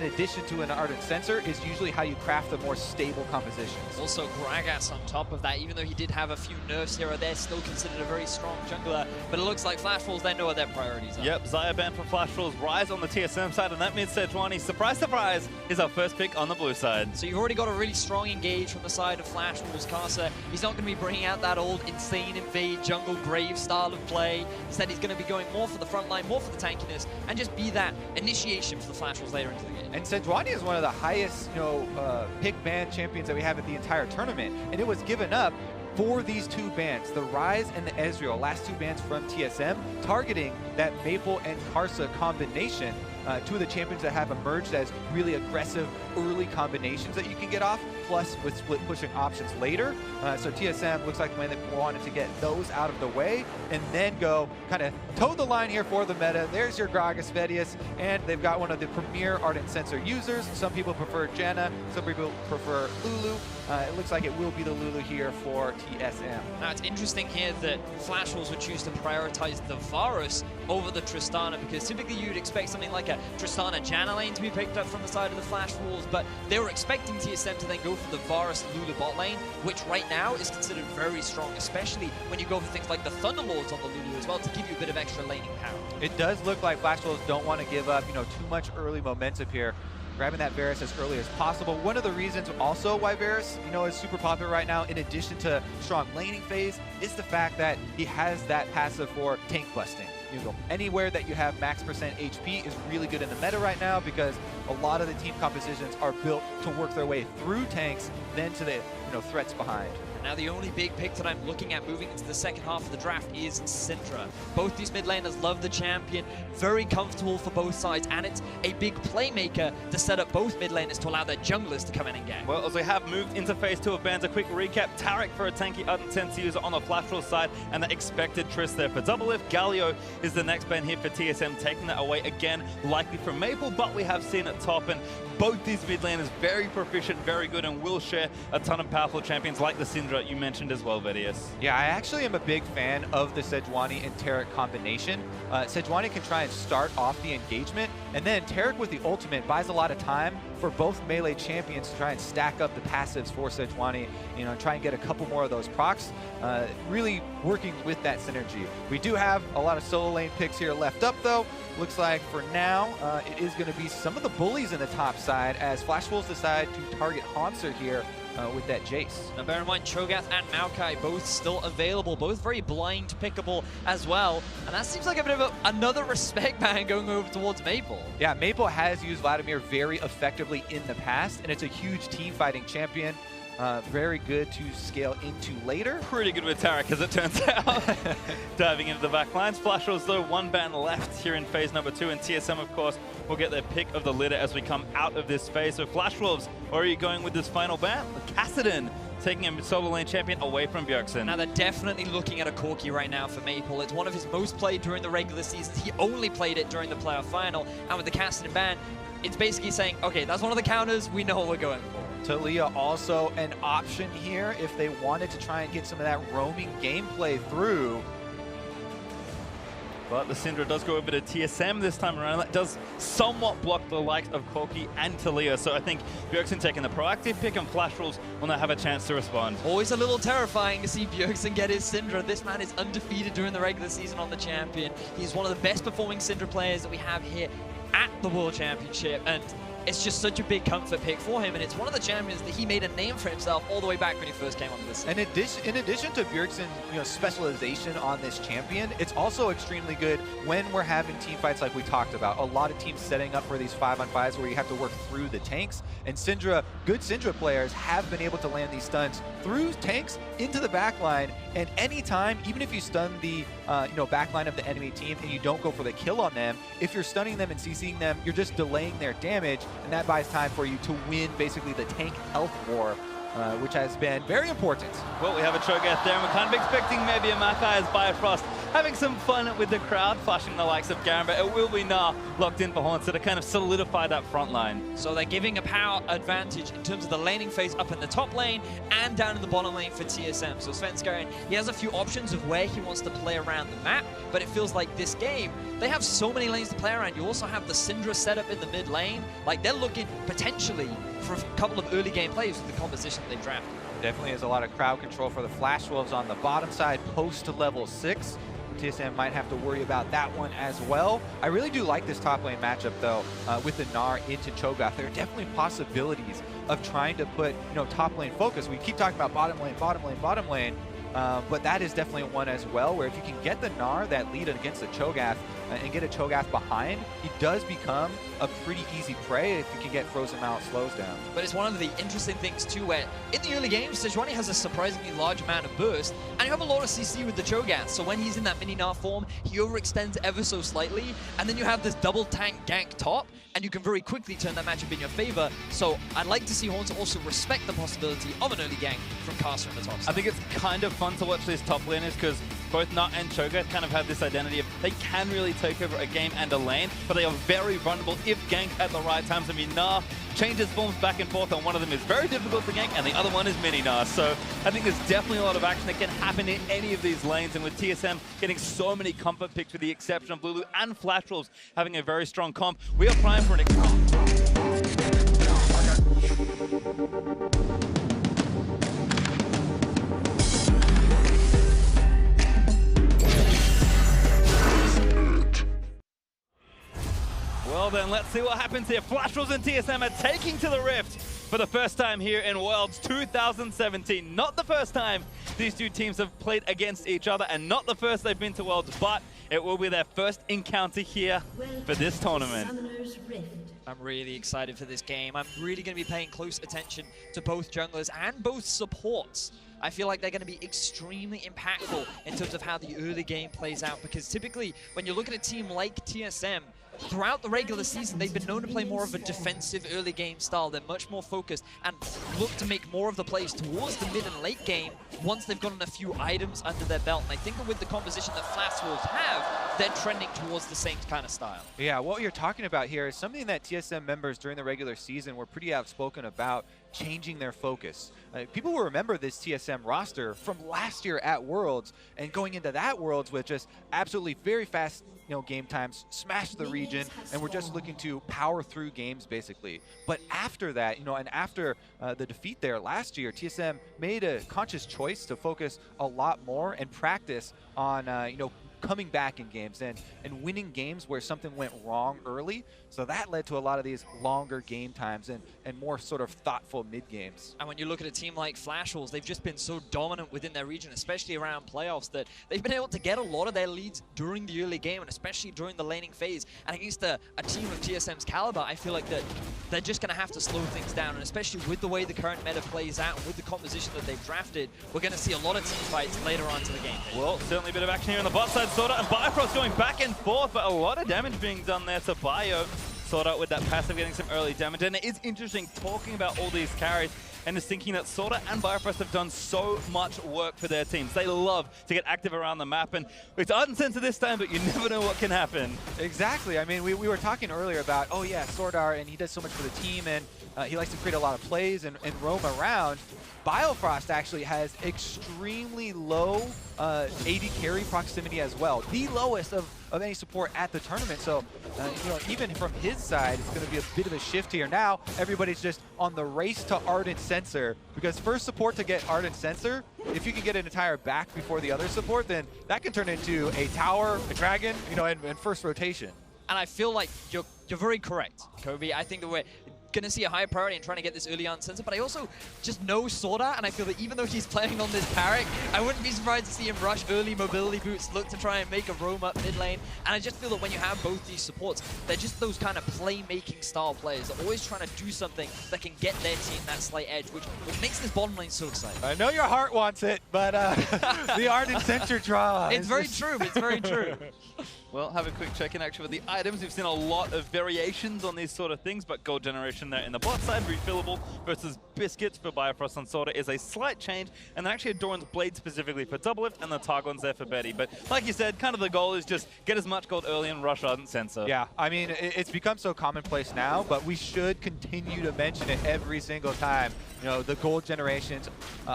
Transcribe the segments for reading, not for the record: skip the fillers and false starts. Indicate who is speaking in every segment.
Speaker 1: addition to an Ardent Sensor, is usually how you craft the more stable compositions.
Speaker 2: Also, Gragas on top of that, even though he did have a few nerfs here or there, still considered a very strong jungler. But it looks like Flash Falls, they know what their priorities are.
Speaker 3: Yep, Xayah banned for Flash Falls, Rise on the TSM side, and that means sejuani, surprise, surprise, is our first pick on the blue side.
Speaker 2: So you've already got a really strong engage from the side of Flash Falls. Karsa, he's not going to be bringing out that old insane invade jungle grave style of play. Instead, he's going to be going more for the front line, more for the tankiness, and just be that initiation for the Flash Falls later into the game.
Speaker 1: And sejuani is one of the highest, pick ban champions that we have at the entire tournament, and it was given up for these two bans, the Rise and the Ezreal, last two bans from TSM, targeting that Maple and Karsa combination. Two of the champions that have emerged as really aggressive early combinations that you can get off, plus with split pushing options later. So TSM looks like the way they wanted to get those out of the way and then go kind of toe the line here for the meta. There's your Gragas Vedius, and they've got one of the premier Ardent Sensor users. Some people prefer Janna, some people prefer Lulu. It looks like it will be the Lulu here for TSM.
Speaker 2: Now it's interesting here that Flash Falls would choose to prioritize the Varus over the Tristana, because typically you'd expect something like a Tristana Janna lane to be picked up from the side of the Flash Falls, but they were expecting TSM to then go for the Varus Lulu bot lane, which right now is considered very strong, especially when you go for things like the Thunderlords on the Lulu as well to give you a bit of extra laning power.
Speaker 1: It does look like Flash Falls don't want to give up, too much early momentum here, grabbing that Varus as early as possible. One of the reasons also why Varus, is super popular right now, in addition to strong laning phase, is the fact that he has that passive for tank busting. Anywhere that you have max % HP is really good in the meta right now, because a lot of the team compositions are built to work their way through tanks, then to the threats behind.
Speaker 2: Now the only big pick that I'm looking at moving into the second half of the draft is Syndra. Both these mid laners love the champion, very comfortable for both sides, and it's a big playmaker to set up both mid laners to allow their junglers to come in and gang.
Speaker 3: Well, as we have moved into phase 2 of bans, a quick recap. Taric for a tanky Ardent Sensor user on the Flash Falls side, and the expected Trist there for DoubleLift. Galio is the next ban here for TSM, taking that away again, likely from Maple, but we have seen it top, and both these mid laners very proficient, very good, and will share a ton of powerful champions like the Syndra you mentioned as well, Vedius.
Speaker 1: Yeah, I actually am a big fan of the sejuani and Taric combination. Sejuani can try and start off the engagement, and then Taric with the ultimate buys a lot of time for both melee champions to try and stack up the passives for sejuani, and try and get a couple more of those procs, really working with that synergy. We do have a lot of solo lane picks here left up though. Looks like for now, it is going to be some of the bullies in the top side as Flash Wolves decide to target Hauntzer here with that Jace.
Speaker 2: Now bear in mind, Cho'Gath and Maokai both still available, both very blind pickable as well, and that seems like a bit of another respect ban going over towards Maple.
Speaker 1: Yeah, Maple has used Vladimir very effectively in the past, and it's a huge team fighting champion. Very good to scale into later.
Speaker 3: Pretty good with Taric, as it turns out. Diving into the back lines. Flash Falls, though, one ban left here in phase number 2, and TSM, of course, will get their pick of the litter as we come out of this phase. So Flash Wolves, where are you going with this final ban? Kassadin taking a solo lane champion away from Bjergsen.
Speaker 2: Now they're definitely looking at a Corki right now for Maple. It's one of his most played during the regular season. He only played it during the playoff final, and with the Kassadin ban, it's basically saying, okay, that's one of the counters, we know what we're going for.
Speaker 1: Talia also an option here if they wanted to try and get some of that roaming gameplay through.
Speaker 3: But the Syndra does go over to TSM this time around. That does somewhat block the likes of Corki and Talia. So I think Bjergsen taking the proactive pick, and Flash Wolves will now have a chance to respond.
Speaker 2: Always a little terrifying to see Bjergsen get his Syndra. This man is undefeated during the regular season on the champion. He's one of the best performing Syndra players that we have here at the World Championship, and it's just such a big comfort pick for him, and it's one of the champions that he made a name for himself all the way back when he first came onto this.
Speaker 1: And in addition to Bjergsen's specialization on this champion, it's also extremely good when we're having team fights like we talked about. A lot of teams setting up for these 5-on-5s where you have to work through the tanks, and good Syndra players have been able to land these stuns through tanks into the backline, and anytime, even if you stun the backline of the enemy team and you don't go for the kill on them, if you're stunning them and CCing them, you're just delaying their damage, and that buys time for you to win basically the tank health war, which has been very important.
Speaker 3: Well, we have a Cho'Gath there, and we're kind of expecting maybe a Maokai as Biofrost having some fun with the crowd, flashing the likes of Garen, but it will be Gnar locked in for Hauntzer to kind of solidify that front line.
Speaker 2: So they're giving a power advantage in terms of the laning phase up in the top lane and down in the bottom lane for TSM. So Svenskeren, he has a few options of where he wants to play around the map, but it feels like this game, they have so many lanes to play around. You also have the Syndra set up in the mid lane. Like, they're looking potentially for a couple of early game plays with the composition that they've drafted.
Speaker 1: Definitely is a lot of crowd control for the Flash Wolves on the bottom side post to level 6. TSM might have to worry about that one as well. I really do like this top lane matchup though, with the Gnar into Cho'Gath. There are definitely possibilities of trying to put, top lane focus. We keep talking about bottom lane, bottom lane, bottom lane. But that is definitely one as well, where if you can get the Gnar that lead against the Cho'Gath and get a Cho'Gath behind, he does become a pretty easy prey if you can get frozen out slows down.
Speaker 2: But it's one of the interesting things too, where in the early games, sejuani has a surprisingly large amount of burst, and you have a lot of CC with the Cho'Gath, so when he's in that mini Gnar form, he overextends ever so slightly, and then you have this double tank gank top, and you can very quickly turn that matchup in your favor. So I'd like to see Hauntzer also respect the possibility of an early gank from Karsa in the top side.
Speaker 3: I think it's kind of fun to watch these top laners because both Gnar and Cho'Gath kind of have this identity of they can really take over a game and a lane, but they are very vulnerable if ganked at the right times. I mean, Gnar changes forms back and forth, and one of them is very difficult to gank, and the other one is mini Gnar. So I think there's definitely a lot of action that can happen in any of these lanes, and with TSM getting so many comfort picks with the exception of Lulu and Flash Wolves having a very strong comp, we are primed for an Well then, let's see what happens here. Flash Wolves and TSM are taking to the Rift for the first time here in Worlds 2017. Not the first time these two teams have played against each other, and not the first they've been to Worlds, but it will be their first encounter here for this tournament.
Speaker 2: I'm really excited for this game. I'm really going to be paying close attention to both junglers and both supports. I feel like they're going to be extremely impactful in terms of how the early game plays out, because typically when you look at a team like TSM, throughout the regular season, they've been known to play more of a defensive early game style. They're much more focused and look to make more of the plays towards the mid and late game once they've gotten a few items under their belt. And I think that with the composition that Flash Wolves have, they're trending towards the same kind of style. Yeah,
Speaker 1: what you're talking about here is something that TSM members during the regular season were pretty outspoken about, changing their focus. People will remember this TSM roster from last year at Worlds, and going into that Worlds with just absolutely very fast game times, smash the region, and we're just looking to power through games basically. But after that, and after the defeat there last year, TSM made a conscious choice to focus a lot more and practice on coming back in games and winning games where something went wrong early. So that led to a lot of these longer game times and more sort of thoughtful mid games.
Speaker 2: And when you look at a team like Flash Wolves, they've just been so dominant within their region, especially around playoffs, that they've been able to get a lot of their leads during the early game and especially during the laning phase. And against a team of TSM's caliber, I feel like that they're just going to have to slow things down. And especially with the way the current meta plays out and with the composition that they've drafted, we're going to see a lot of team fights later on to the game.
Speaker 3: Well, certainly a bit of action here on the bot side. SwordArt and Biofrost going back and forth, but a lot of damage being done there to Bio. SwordArt with that passive getting some early damage, and it is interesting talking about all these carries and just thinking that SwordArt and Biofrost have done so much work for their teams. They love to get active around the map, and it's uncensored this time, but you never know what can happen.
Speaker 1: Exactly. I mean, we were talking earlier about, oh yeah, SwordArt, and he does so much for the team, and he likes to create a lot of plays and roam around. Biofrost actually has extremely low AD carry proximity as well, the lowest of any support at the tournament. So, even from his side, it's going to be a bit of a shift here. Now, everybody's just on the race to Ardent Sensor, because first support to get Ardent Sensor, if you can get an entire back before the other support, then that can turn into a tower, a dragon, and first rotation.
Speaker 2: And I feel like you're very correct, Kobe. I think that we're going to see a high priority in trying to get this early on sensor, but I also just know SwordArt, and I feel that even though he's playing on this Taric, I wouldn't be surprised to see him rush early mobility boots, look to try and make a roam up mid lane. And I just feel that when you have both these supports, they're just those kind of playmaking style players. They're always trying to do something that can get their team that slight edge, which makes this bottom lane so exciting.
Speaker 1: I know your heart wants it, but the Ardent Sensor draw.
Speaker 2: It's very true. It's very true.
Speaker 3: Well, have a quick check-in actually with the items. We've seen a lot of variations on these sort of things, but gold generation there in the bot side, refillable versus biscuits for Biofrost on SwordArt is a slight change, and then actually a Doran's blade specifically for DoubleLift, and the Targon's there for Betty. But like you said, kind of the goal is just get as much gold early and rush Ardent Sensor.
Speaker 1: Yeah, I mean, it's become so commonplace now, but we should continue to mention it every single time. You know, the gold generations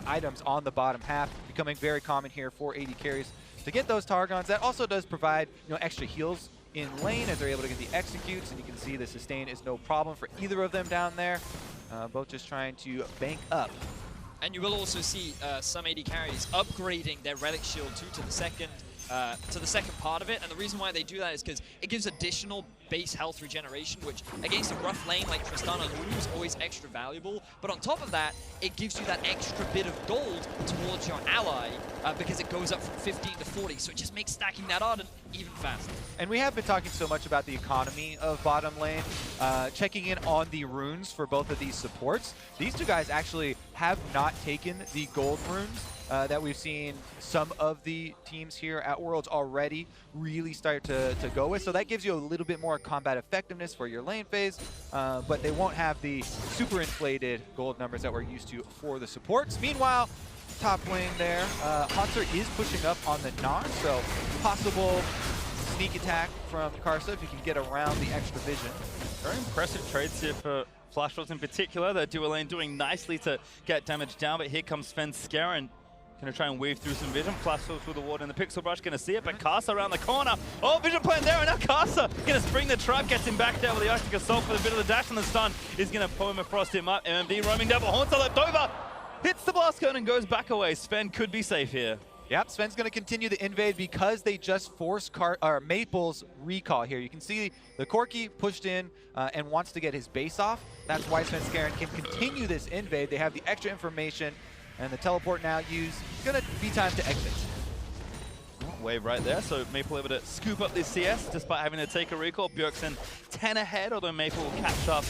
Speaker 1: items on the bottom half becoming very common here for AD carries. To get those Targons, that also does provide, you know, extra heals in lane as they're able to get the executes, and you can see the sustain is no problem for either of them down there. Both just trying to bank up.
Speaker 2: And you will also see some AD carries upgrading their Relic Shield to the second part of it, and the reason why they do that is because it gives additional base health regeneration, which against a rough lane like Tristana Lulu is always extra valuable. But on top of that, it gives you that extra bit of gold towards your ally because it goes up from 15 to 40, so it just makes stacking that Ardent even faster.
Speaker 1: And we have been talking so much about the economy of bottom lane, checking in on the runes for both of these supports. These two guys actually have not taken the gold runes that we've seen some of the teams here at Worlds already really start to go with. So that gives you a little bit more combat effectiveness for your lane phase, but they won't have the super inflated gold numbers that we're used to for the supports. Meanwhile, top lane there, Hauntzer is pushing up on the Gnar, so possible sneak attack from Karsa if you can get around the extra vision.
Speaker 3: Very impressive trades here for Flashwolves in particular. The dual lane doing nicely to get damage down, but here comes Svenskeren. Gonna try and weave through some vision. Flashwolves with the ward and the pixel brush, gonna see it, but Karsa around the corner. Oh, vision plan there, and now Karsa gonna spring the trap, gets him back there with the Arctic Assault for a bit of the dash, and the stun is gonna permafrost him up. MMD roaming double, Hauntzer left over, hits the blast cone and goes back away. Sven could be safe here.
Speaker 1: Yep, Sven's going to continue the invade because they just forced Maple's recall here. You can see the Corki pushed in and wants to get his base off. That's why Svenskeren can continue this invade. They have the extra information, and the teleport now used. It's going to be time to exit.
Speaker 3: Wave right there, so Maple able to scoop up this CS despite having to take a recall. Bjergsen 10 ahead, although Maple will catch up.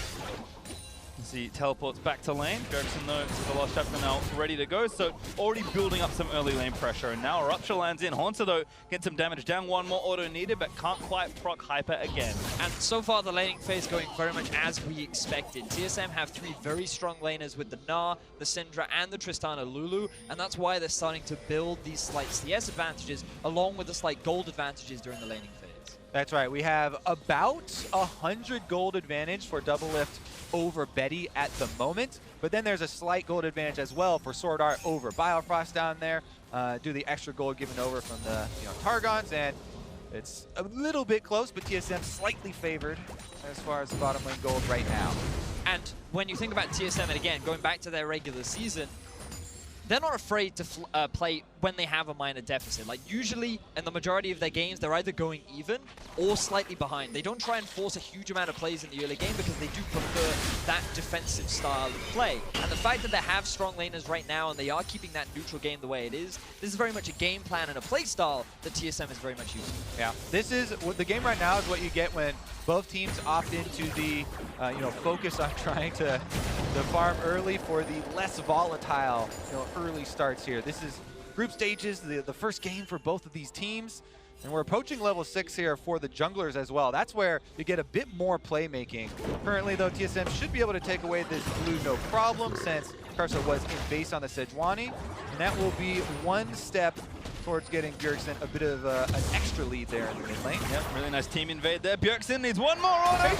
Speaker 3: As he teleports back to lane. Bjergsen, though, to the last chapter now ready to go, so already building up some early lane pressure. And now Rupture lands in. Hauntzer, though, gets some damage down. One more auto needed, but can't quite proc Hyper again.
Speaker 2: And so far, the laning phase going very much as we expected. TSM have three very strong laners with the Gnar, the Syndra, and the Tristana Lulu, and that's why they're starting to build these slight CS advantages along with the slight gold advantages during the laning phase.
Speaker 1: That's right. We have about 100 gold advantage for DoubleLift over Betty at the moment, but then there's a slight gold advantage as well for SwordArt over Biofrost down there. Do the extra gold given over from the Targons, and it's a little bit close, but TSM slightly favored as far as the bottom lane gold right now.
Speaker 2: And when you think about TSM, and again, going back to their regular season, they're not afraid to play when they have a minor deficit. Like, usually, in the majority of their games, they're either going even or slightly behind. They don't try and force a huge amount of plays in the early game because they do prefer that defensive style of play. And the fact that they have strong laners right now and they are keeping that neutral game the way it is, this is very much a game plan and a play style that TSM is very much using.
Speaker 1: Yeah, this is the game right now is what you get when both teams opt into the focus on trying to farm early for the less volatile early starts here. This is group stages, the first game for both of these teams, and we're approaching level 6 here for the junglers as well. That's where you get a bit more playmaking. Currently though, TSM should be able to take away this blue no problem since Karsa was in base on the sejuani, and that will be one step towards getting Bjergsen a bit of an extra lead there in the mid lane.
Speaker 3: Yep, really nice team invade there. Bjergsen needs one more auto.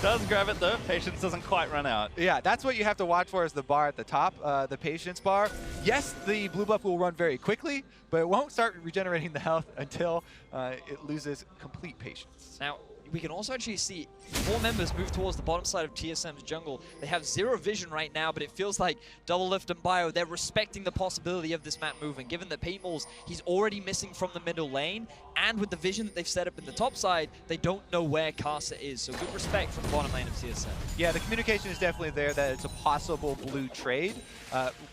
Speaker 3: Does grab it though. Patience doesn't quite run out.
Speaker 1: Yeah, that's what you have to watch for is the bar at the top, the patience bar. Yes, the blue buff will run very quickly, but it won't start regenerating the health until it loses complete patience.
Speaker 2: Now, we can also actually see 4 members move towards the bottom side of TSM's jungle. They have 0 vision right now, but it feels like DoubleLift and Bio, they're respecting the possibility of this map moving. Given that Paintballs, he's already missing from the middle lane, and with the vision that they've set up in the top side, they don't know where Karsa is. So good respect from the bottom lane of TSM.
Speaker 1: Yeah, the communication is definitely there that it's a possible blue trade.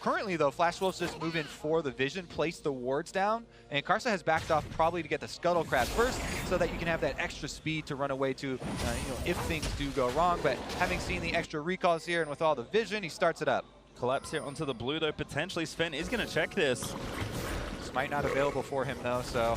Speaker 1: Currently, though, Flashwolves just move in for the vision, place the wards down, and Karsa has backed off probably to get the Scuttle Crab first so that you can have that extra speed to run away to, if things do go wrong. But having seen the extra recalls here and with all the vision, he starts it up.
Speaker 3: Collapse here onto the blue, though. Potentially Sven is going to check this.
Speaker 1: This might not available for him, though, so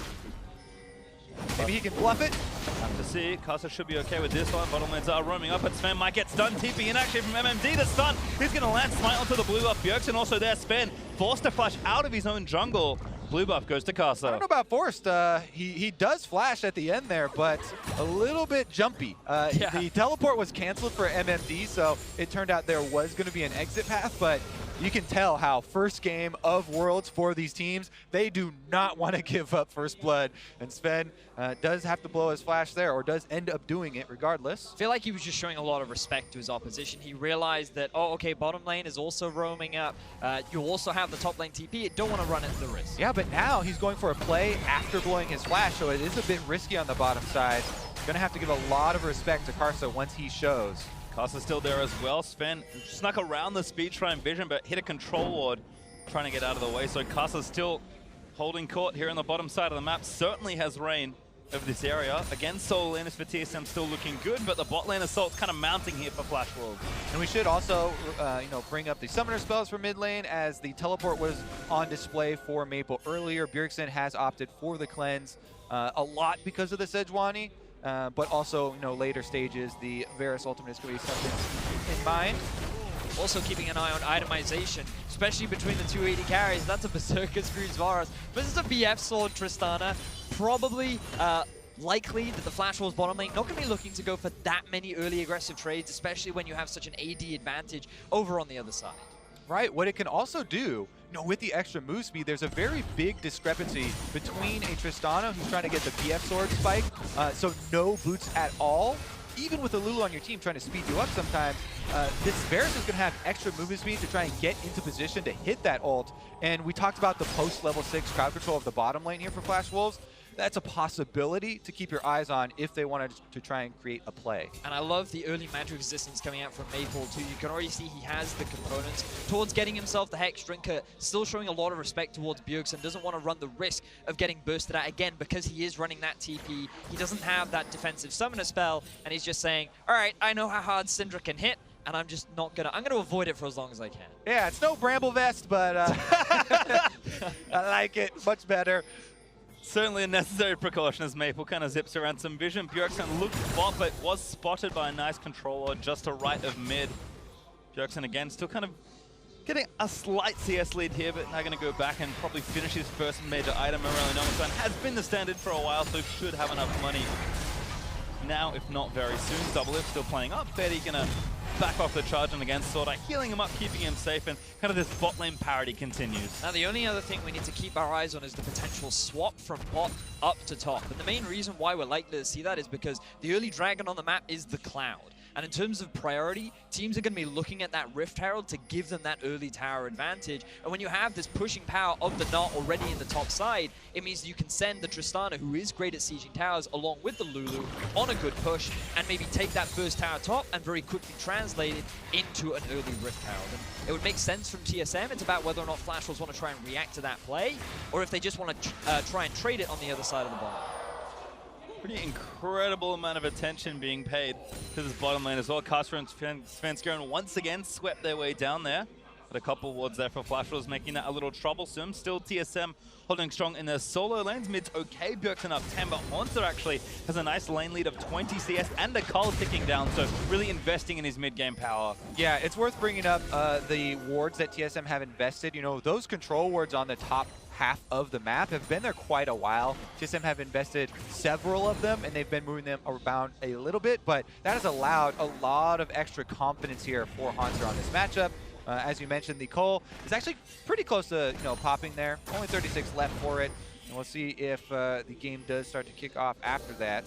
Speaker 1: Maybe he can bluff it.
Speaker 3: Have to see. Karsa should be okay with this one. Bottom lanes are roaming up, but Sven might get stunned. TP in actually from MMD. The stun is going to land smite onto the blue buff. Bjergsen also there. Sven forced to flash out of his own jungle. Blue buff goes to Karsa.
Speaker 1: I don't know about forced. He does flash at the end there, but a little bit jumpy. The teleport was canceled for MMD, so it turned out there was going to be an exit path, but you can tell how first game of Worlds for these teams, they do not want to give up first blood. And Sven does have to blow his flash there, or does end up doing it regardless.
Speaker 2: I feel like he was just showing a lot of respect to his opposition. He realized that, oh, okay, bottom lane is also roaming up. You also have the top lane TP. You don't want to run into the risk.
Speaker 1: Yeah, but now he's going for a play after blowing his flash, so it is a bit risky on the bottom side. Going to have to give a lot of respect to Karsa once he shows.
Speaker 3: Karsa's still there as well. Sven snuck around the speed shrine vision, but hit a control ward trying to get out of the way. So Karsa's still holding court here on the bottom side of the map. Certainly has reign over this area. Again, solo laners for TSM still looking good, but the bot lane assault's kind of mounting here for Flash Wolves.
Speaker 1: And we should also, bring up the summoner spells for mid lane, as the teleport was on display for Maple earlier. Bjergsen has opted for the cleanse a lot because of the sejuani. But also, later stages, the Varus ultimate is going to be something in mind.
Speaker 2: Also keeping an eye on itemization, especially between the two AD carries. That's a Berserker screws Varus. But this is a BF sword Tristana. Probably likely that the Flash Wolves bottom lane not going to be looking to go for that many early aggressive trades, especially when you have such an AD advantage over on the other side.
Speaker 1: Right, what it can also do, with the extra move speed, there's a very big discrepancy between a Tristana who's trying to get the BF sword spike, so no boots at all. Even with a Lulu on your team trying to speed you up sometimes, this Varus is going to have extra movement speed to try and get into position to hit that ult. And we talked about the post-level 6 crowd control of the bottom lane here for Flash Wolves. That's a possibility to keep your eyes on if they wanted to try and create a play.
Speaker 2: And I love the early magic resistance coming out from Maple too. You can already see he has the components towards getting himself the Hex Drinker, still showing a lot of respect towards Bjergsen, doesn't want to run the risk of getting bursted out again because he is running that TP. He doesn't have that defensive summoner spell, and he's just saying, all right, I know how hard Syndra can hit, and I'm just not gonna, I'm gonna avoid it for as long as I can.
Speaker 1: Yeah, it's no Bramble Vest, but I like it much better.
Speaker 3: Certainly a necessary precaution as Maple kind of zips around some vision. Bjergsen looked bot, but was spotted by a nice controller just to right of mid. Bjergsen again still kind of getting a slight CS lead here, but now going to go back and probably finish his first major item. Morelli Nomasan has been the standard for a while, so should have enough money now, if not very soon. DoubleLift still playing up. Vedius going to back off the charge and against SwordArt, healing him up, keeping him safe, and kind of this bot lane parity continues.
Speaker 2: Now the only other thing we need to keep our eyes on is the potential swap from bot up to top. And the main reason why we're likely to see that is because the early dragon on the map is the Cloud. And in terms of priority, teams are going to be looking at that Rift Herald to give them that early tower advantage. And when you have this pushing power of the Gnar already in the top side, it means you can send the Tristana, who is great at sieging towers, along with the Lulu on a good push, and maybe take that first tower top and very quickly translate it into an early Rift Herald. And it would make sense from TSM. It's about whether or not Flash Wolves want to try and react to that play, or if they just want to try and trade it on the other side of the ball.
Speaker 3: Pretty incredible amount of attention being paid to this bottom lane as well. Karsa and Svenskeren once again swept their way down there. But a couple wards there for Flash Wolves, making that a little troublesome. Still TSM holding strong in their solo lanes. Mid's okay, Bjergsen up 10, but Hauntzer actually has a nice lane lead of 20 CS and a cull ticking down, so really investing in his mid-game power.
Speaker 1: Yeah, it's worth bringing up the wards that TSM have invested. Those control wards on the top half of the map have been there quite a while. TSM have invested several of them, and they've been moving them around a little bit, but that has allowed a lot of extra confidence here for Hauntzer on this matchup. As you mentioned, the Cole is actually pretty close to popping there. Only 36 left for it, and we'll see if the game does start to kick off after that.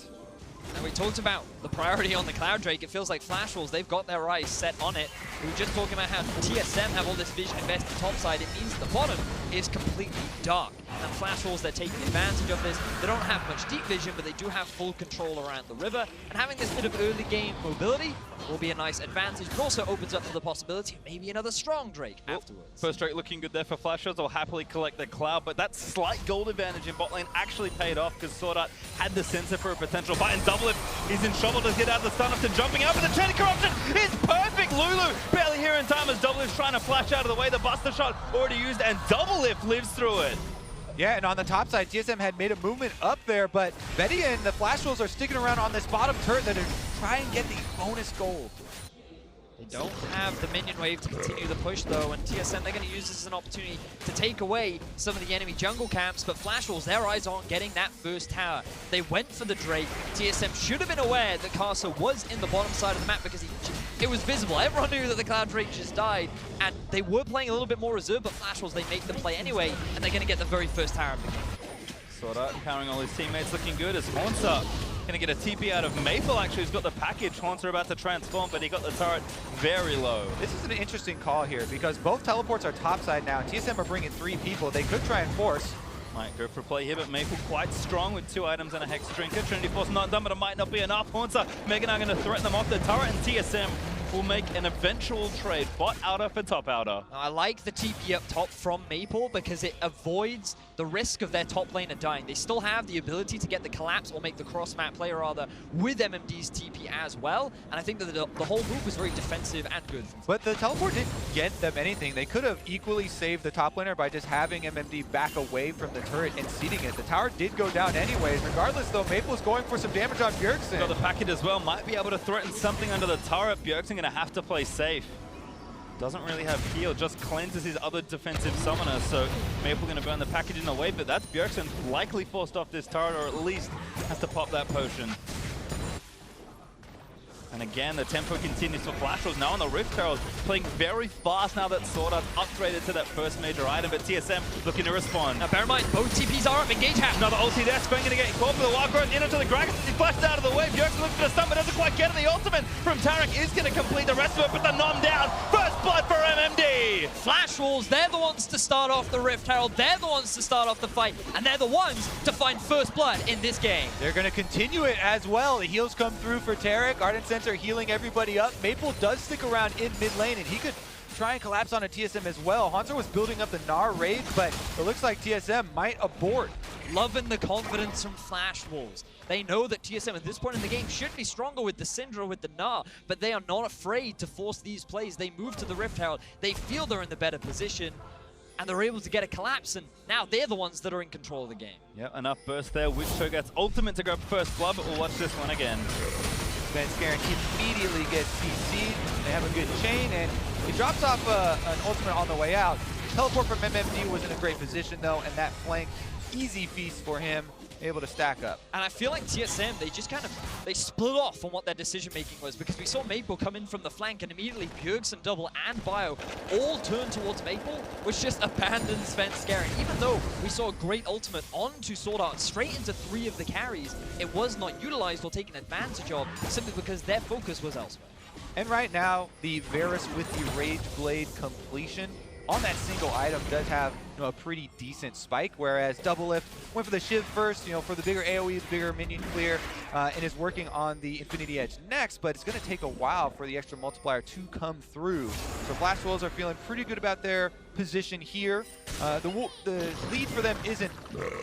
Speaker 2: Now we talked about the priority on the Cloud Drake. It feels like Flash Wolves, they've got their eyes set on it. We were just talking about how TSM have all this vision invested topside. It means the bottom is completely dark. And Flash Wolves, they're taking advantage of this. They don't have much deep vision, but they do have full control around the river. And having this bit of early game mobility will be a nice advantage, but also opens up to the possibility of maybe another strong Drake afterwards.
Speaker 3: First Drake looking good there for Flash Wolves. They'll happily collect the Cloud, but that slight gold advantage in bot lane actually paid off because SwordArt had the sensor for a potential fight, and DoubleLift, he's in trouble to get out of the stun after jumping up, and the chain of corruption is perfect. Lulu barely here in time as DoubleLift's trying to flash out of the way. The Buster Shot already used, and DoubleLift lives through it.
Speaker 1: Yeah, and on the top side, TSM had made a movement up there, but Vedius and the Flash Wolves are sticking around on this bottom turret that are trying to get the bonus gold.
Speaker 2: They don't have the minion wave to continue the push though, and TSM, they're going to use this as an opportunity to take away some of the enemy jungle camps, but Flash Wolves, their eyes on getting that first tower. They went for the Drake. TSM should have been aware that Karsa was in the bottom side of the map because it was visible. Everyone knew that the Cloud Drake just died, and they were playing a little bit more reserved, but Flash Wolves, they make the play anyway, and they're going to get the very first tower of the game.
Speaker 3: SwordArt powering all his teammates, looking good as Hauntzer going to get a TP out of Maple. Actually, he's got the package. Hauntzer about to transform, but he got the turret very low.
Speaker 1: This is an interesting call here because both teleports are topside now. TSM are bringing 3 people. They could try and force.
Speaker 3: Might go for a play here, but Maple quite strong with 2 items and a Hex Drinker. Trinity Force not done, but it might not be enough. Hauntzer, Mega Gnar going to threaten them off the turret, and TSM will make an eventual trade. Bot outer for top outer.
Speaker 2: I like the TP up top from Maple because it avoids the risk of their top laner dying. They still have the ability to get the collapse or make the cross-map play rather with MMD's TP as well. And I think that the whole move was very defensive and good.
Speaker 1: But the teleport didn't get them anything. They could have equally saved the top laner by just having MMD back away from the turret and seeding it. The tower did go down anyways. Regardless though, Maple's going for some damage on Bjergsen.
Speaker 3: Got the packet as well. Might be able to threaten something under the turret. Bjergsen going to have to play safe. Doesn't really have heal, just cleanses his other defensive summoner, so Maple going to burn the package in the way, but that's Bjergsen likely forced off this turret, or at least has to pop that potion. And again, the tempo continues for Flash Wolves. Now on the Rift Herald, playing very fast now that SwordArt upgraded to that first major item, but TSM looking to respond.
Speaker 2: Now bear in mind, both TPs are up, engage half.
Speaker 3: Another ulti there, Sven going to get caught for the wild growth, into the Gragas, he flashed out of the way. Bjergsen looks for the stun, but doesn't quite get it. The ultimate from Taric is going to complete the rest of it, but the nom down. First blood for MMD.
Speaker 2: Flash Wolves, they're the ones to start off the Rift Herald, they're the ones to start off the fight, and they're the ones to find first blood in this game.
Speaker 1: They're going to continue it as well. The heals come through for Taric. Ardent Sensor healing everybody up. Maple does stick around in mid lane, and he could try and collapse on a TSM as well. Hauntzer was building up the Gnar rage, but it looks like TSM might abort.
Speaker 2: Loving the confidence from Flash Wolves. They know that TSM at this point in the game should be stronger with the Syndra, with the Gnar, but they are not afraid to force these plays. They move to the Rift Herald. They feel they're in the better position, and they're able to get a collapse, and now they're the ones that are in control of the game.
Speaker 3: Yep, enough burst there with Cho'Gath's ultimate to grab first blood, but we'll watch this one again.
Speaker 1: Svenskeren immediately gets CC'd. They have a good chain, and he drops off an ultimate on the way out. Teleport from MMD was in a great position, though, and that flank, easy feast for him, able to stack up.
Speaker 2: And I feel like TSM, they split off on what their decision-making was, because we saw Maple come in from the flank, and immediately Bjergsen, Double, and Bio all turned towards Maple, which just abandoned Svenskeren. Even though we saw a great ultimate onto SwordArt, straight into 3 of the carries, it was not utilized or taken advantage of, simply because their focus was elsewhere.
Speaker 1: And right now, the Varus with the Rage Blade completion on that single item does have a pretty decent spike, whereas DoubleLift went for the Shiv first, for the bigger AoE, the bigger minion clear, and is working on the Infinity Edge next, but it's going to take a while for the extra multiplier to come through. So Flash Wolves are feeling pretty good about their position here. The lead for them isn't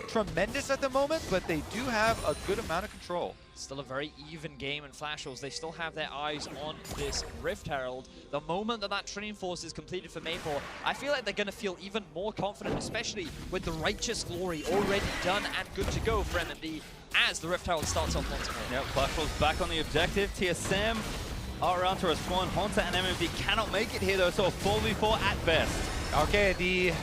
Speaker 1: tremendous at the moment, but they do have a good amount of control.
Speaker 2: Still a very even game in Flash Wolves. They still have their eyes on this Rift Herald. The moment that Training Force is completed for Maple, I feel like they're going to feel even more confident, especially with the Righteous Glory already done and good to go for MMD as the Rift Herald starts off once more.
Speaker 3: Yep, Flash Wolves back on the objective. TSM are around to respond. Hauntzer and MMD cannot make it here though, so a 4v4 at best.
Speaker 1: Okay, the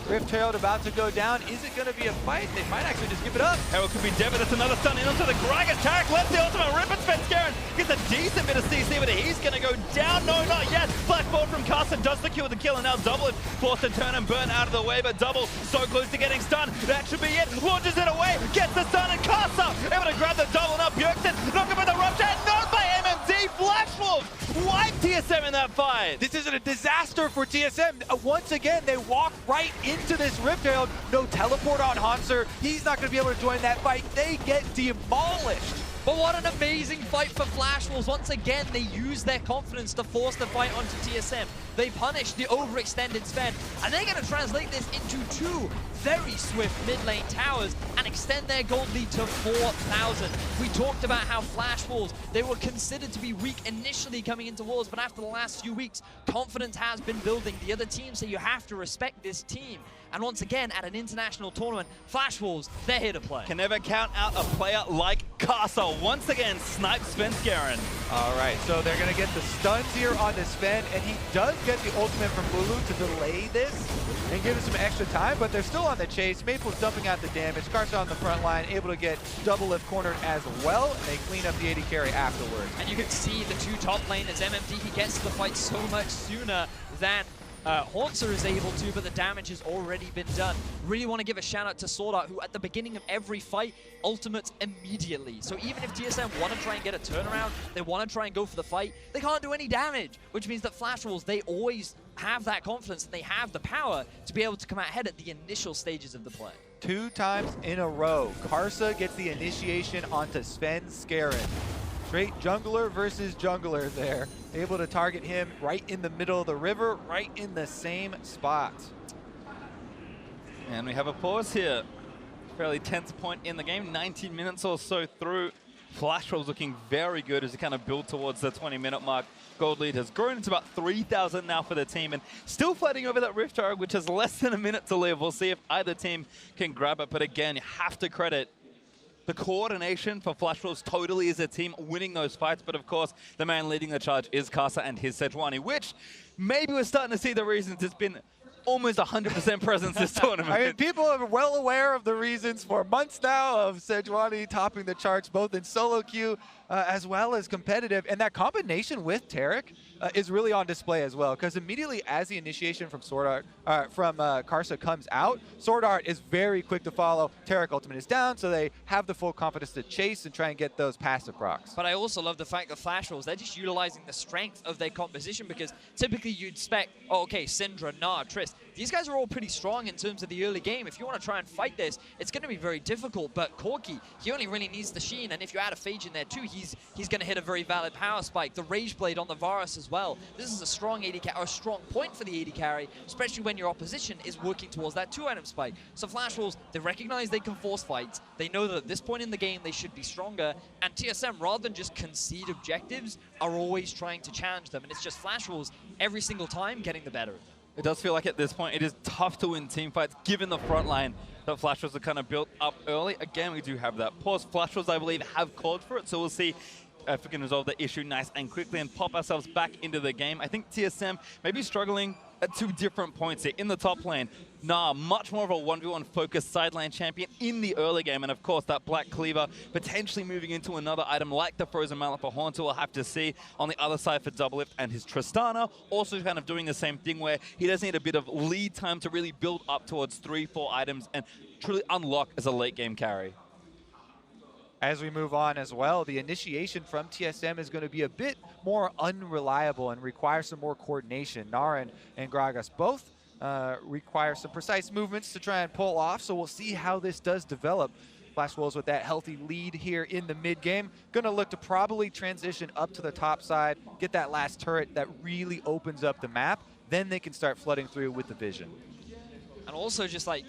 Speaker 1: Rift Herald about to go down. Is it going to be a fight? They might actually just give it up.
Speaker 3: Herald could be dead, but that's another stun in onto the Gragas. Taric left the ultimate rip, and Svenskeren gets a decent bit of CC, but he's going to go down. No, not yet. Blackboard from Karsa does the kill, and now DoubleLift forced to turn and burn out of the way, but Double so close to getting stunned. That should be it. Launches it away, gets the stun, and Karsa able to grab the double. Now Bjergsen knocking by the rupture, and not by MMD. Flash Wolves wipe TSM in that fight.
Speaker 1: This is a disaster for TSM. Once again, they walk right into this Rift Herald. No teleport on Hauntzer. He's not going to be able to join that fight. They get demolished.
Speaker 2: But what an amazing fight for Flash Wolves. Once again, they use their confidence to force the fight onto TSM. They punish the overextended Sven, and they're going to translate this into 2 very swift mid lane towers and extend their gold lead to 4,000. We talked about how Flash Wolves, they were considered to be weak initially coming into Worlds, but after the last few weeks, confidence has been building. The other teams say you have to respect this team. And once again, at an international tournament, Flash Wolves, they're here to play.
Speaker 3: Can never count out a player like Karsa. Once again, snipes Svenskeren.
Speaker 1: All right, so they're going to get the stuns here on the Sven, and he does get the ultimate from Lulu to delay this and give him some extra time, but they're still on the chase. Maple's dumping out the damage. Karsa on the front line, able to get DoubleLift cornered as well, and they clean up the AD carry afterwards.
Speaker 2: And you can see the 2 top laners. MMD, he gets to the fight so much sooner than Hauntzer is able to, but the damage has already been done. Really want to give a shout out to SwordArt, who at the beginning of every fight ultimates immediately. So even if TSM want to try and get a turnaround, they want to try and go for the fight, they can't do any damage, which means that Flash Wolves, they always have that confidence and they have the power to be able to come out ahead at the initial stages of the play.
Speaker 1: 2 times in a row, Karsa gets the initiation onto Svenskeren. Straight jungler versus jungler there. Able to target him right in the middle of the river, right in the same spot.
Speaker 3: And we have a pause here. Fairly tense point in the game, 19 minutes or so through. Flash Wolves looking very good as they kind of build towards the 20-minute mark. Gold lead has grown into about 3,000 now for the team, and still fighting over that Rift Tower, which has less than a minute to live. We'll see if either team can grab it, but again, you have to credit the coordination for Flash Wolves totally is a team winning those fights, but of course, the man leading the charge is Karsa and his sejuani, which maybe we're starting to see the reasons it's been almost 100% presence this tournament.
Speaker 1: I mean, people are well aware of the reasons for months now of sejuani topping the charts, both in solo queue as well as competitive. And that combination with Taric is really on display as well, because immediately as the initiation from Karsa comes out, SwordArt is very quick to follow. Taric ultimate is down, so they have the full confidence to chase and try and get those passive procs.
Speaker 2: But I also love the fact that Flash Wolves, they're just utilizing the strength of their composition, because typically you'd expect, oh, okay, Syndra, Gnar, Trist, these guys are all pretty strong in terms of the early game. If you want to try and fight this, it's going to be very difficult, but Corki, he only really needs the Sheen, and if you add a Phage in there too, he's going to hit a very valid power spike. The Rage Blade on the Varus as well. This is a strong AD carry, or a strong point for the AD carry, especially when your opposition is working towards that 2-item spike. So Flash Wolves, they recognize they can force fights. They know that at this point in the game, they should be stronger, and TSM, rather than just concede objectives, are always trying to challenge them, and it's just Flash Wolves every single time getting the better of them.
Speaker 3: It does feel like at this point it is tough to win team fights given the front line that Flash Wolves are kind of built up early. Again, we do have that pause. Flash Wolves, I believe, have called for it, so we'll see if we can resolve the issue nice and quickly and pop ourselves back into the game. I think TSM may be struggling at 2 different points here. In the top lane, Gnar, much more of a 1v1 focused side lane champion in the early game, and of course that Black Cleaver potentially moving into another item like the Frozen Mallet for Hauntzer. We'll have to see. On the other side for DoubleLift and his Tristana, also kind of doing the same thing where he does need a bit of lead time to really build up towards 3-4 items and truly unlock as a late game carry.
Speaker 1: As we move on as well, the initiation from TSM is going to be a bit more unreliable and require some more coordination. Gnar and Gragas both require some precise movements to try and pull off, so we'll see how this does develop. Flash Wolves with that healthy lead here in the mid game. Going to look to probably transition up to the top side, get that last turret that really opens up the map. Then they can start flooding through with the vision.
Speaker 2: And also just like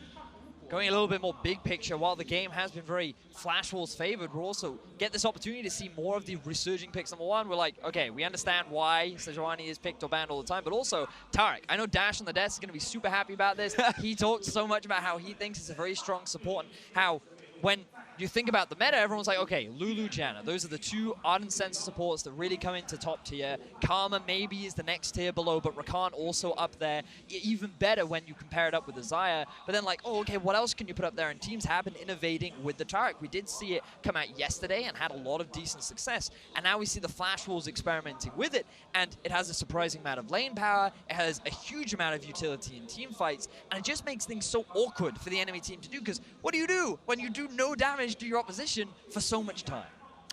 Speaker 2: going a little bit more big picture, while the game has been very Flash Wolves favored, we'll also get this opportunity to see more of the resurging picks. Number one, we're like, okay, we understand why sejuani is picked or banned all the time, but also Taric. I know Dash on the desk is going to be super happy about this. He talked so much about how he thinks it's a very strong support, and how when you think about the meta, everyone's like, okay, Lulu, Janna, those are the 2 Ardent Sensor supports that really come into top tier. Karma maybe is the next tier below, but Rakan also up there. Even better when you compare it up with the Xayah. But then like, oh, okay, what else can you put up there? And teams have been innovating with the Taric. We did see it come out yesterday and had a lot of decent success. And now we see the Flash Wolves experimenting with it. And it has a surprising amount of lane power. It has a huge amount of utility in team fights. And it just makes things so awkward for the enemy team to do. Because what do you do when you do no damage to your opposition for so much time?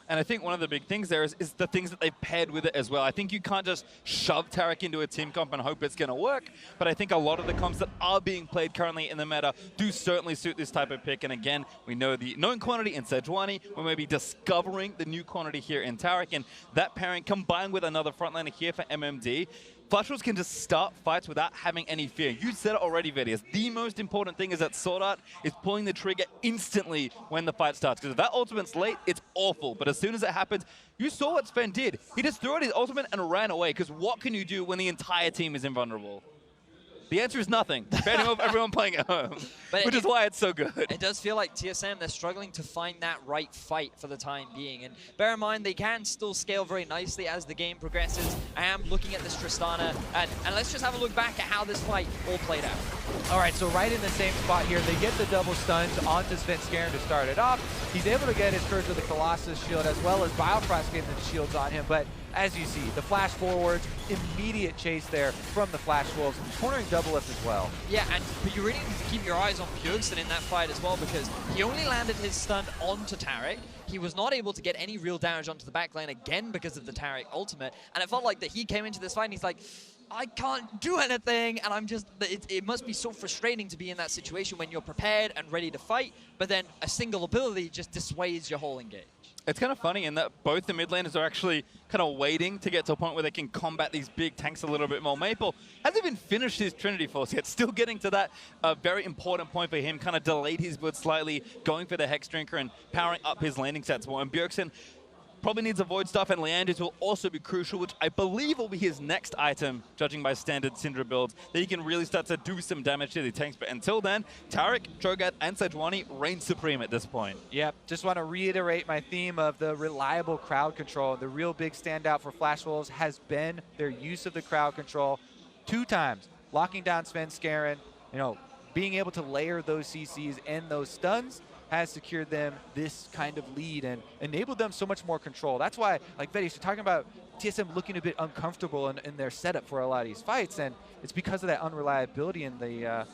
Speaker 3: And I think one of the big things there is the things that they've paired with it as well. I think you can't just shove Taric into a team comp and hope it's going to work, but I think a lot of the comps that are being played currently in the meta do certainly suit this type of pick. And again, we know the known quantity in sejuani. We're maybe discovering the new quantity here in Taric, and that pairing combined with another frontliner here for MMD, Flashwolves can just start fights without having any fear. You said it already, Vedius. The most important thing is that SwordArt is pulling the trigger instantly when the fight starts. Because if that ultimate's late, it's awful. But as soon as it happens, you saw what Sven did. He just threw out his ultimate and ran away. Because what can you do when the entire team is invulnerable? The answer is nothing, depending on everyone playing at home, which is why it's so good.
Speaker 2: It does feel like TSM, they're struggling to find that right fight for the time being. And bear in mind, they can still scale very nicely as the game progresses. I am looking at this Tristana, and let's just have a look back at how this fight all played out.
Speaker 1: All right, so right in the same spot here, they get the double stuns onto Svenskeren to start it off. He's able to get his Scourge of the Colossus shield, as well as Biofrost getting the shields on him, but as you see, the flash forwards, immediate chase there from the Flash Wolves, cornering DoubleLift as well.
Speaker 2: Yeah, but you really need to keep your eyes on Bjergsen in that fight as well, because he only landed his stun onto Taric. He was not able to get any real damage onto the backline again because of the Taric ultimate, and it felt like that he came into this fight and he's like, I can't do anything, and I'm just, it must be so frustrating to be in that situation when you're prepared and ready to fight, but then a single ability just dissuades your whole engage.
Speaker 3: It's kind of funny in that both the mid laners are actually kind of waiting to get to a point where they can combat these big tanks a little bit more. Maple hasn't even finished his Trinity Force yet, still getting to that very important point for him, kind of delayed his build slightly, going for the Hex Drinker and powering up his landing sets more. And Bjergsen probably needs a Void Staff, and Leanders will also be crucial, which I believe will be his next item, judging by standard Syndra builds, that he can really start to do some damage to the tanks. But until then, Taric, Cho'Gath, and sejuani reign supreme at this point.
Speaker 1: Yep, just want to reiterate my theme of the reliable crowd control. The real big standout for Flash Wolves has been their use of the crowd control 2 times, locking down Svenskeren, being able to layer those CCs and those stuns has secured them this kind of lead and enabled them so much more control. That's why, like Vedius, you're talking about TSM looking a bit uncomfortable in their setup for a lot of these fights, and it's because of that unreliability and the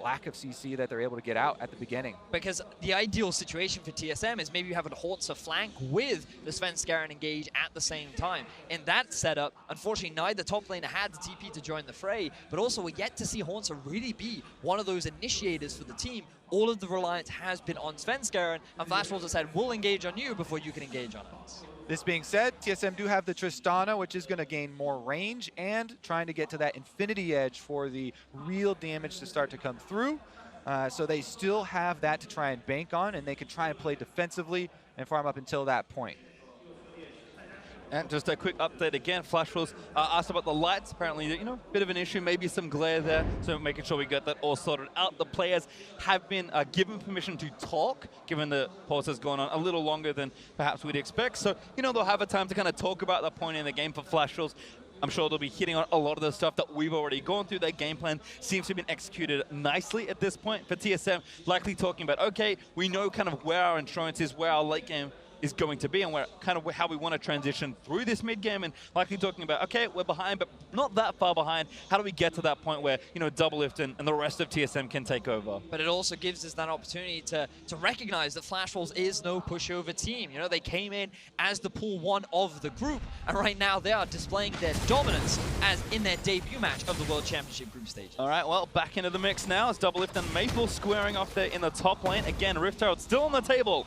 Speaker 1: lack of CC that they're able to get out at the beginning.
Speaker 2: Because the ideal situation for TSM is maybe you have a Hauntzer flank with the Svenskeren engage at the same time. In that setup, unfortunately, neither top laner had the TP to join the fray, but also we're yet to see Hauntzer really be one of those initiators for the team. All of the reliance has been on Svenskeren, and Flash Wolves have said, we'll engage on you before you can engage on us.
Speaker 1: This being said, TSM do have the Tristana, which is going to gain more range and trying to get to that Infinity Edge for the real damage to start to come through. So they still have that to try and bank on, and they can try and play defensively and farm up until that point.
Speaker 3: And just a quick update again, Flash Wolves asked about the lights. Apparently, bit of an issue, maybe some glare there. So making sure we get that all sorted out. The players have been given permission to talk, given the pause has gone on a little longer than perhaps we'd expect. So, they'll have a time to kind of talk about the point in the game for Flash Wolves. I'm sure they'll be hitting on a lot of the stuff that we've already gone through. Their game plan seems to have been executed nicely at this point for TSM. Likely talking about, okay, we know kind of where our insurance is, where our late game is going to be, and where kind of how we want to transition through this mid game, and likely talking about, okay, we're behind, but not that far behind. How do we get to that point where DoubleLift and the rest of TSM can take over?
Speaker 2: But it also gives us that opportunity to recognize that Flash Wolves is no pushover team. They came in as the pool 1 of the group, and right now they are displaying their dominance as in their debut match of the World Championship group stage.
Speaker 3: All right, well, back into the mix now as DoubleLift and Maple squaring off there in the top lane. Again, Rift Herald still on the table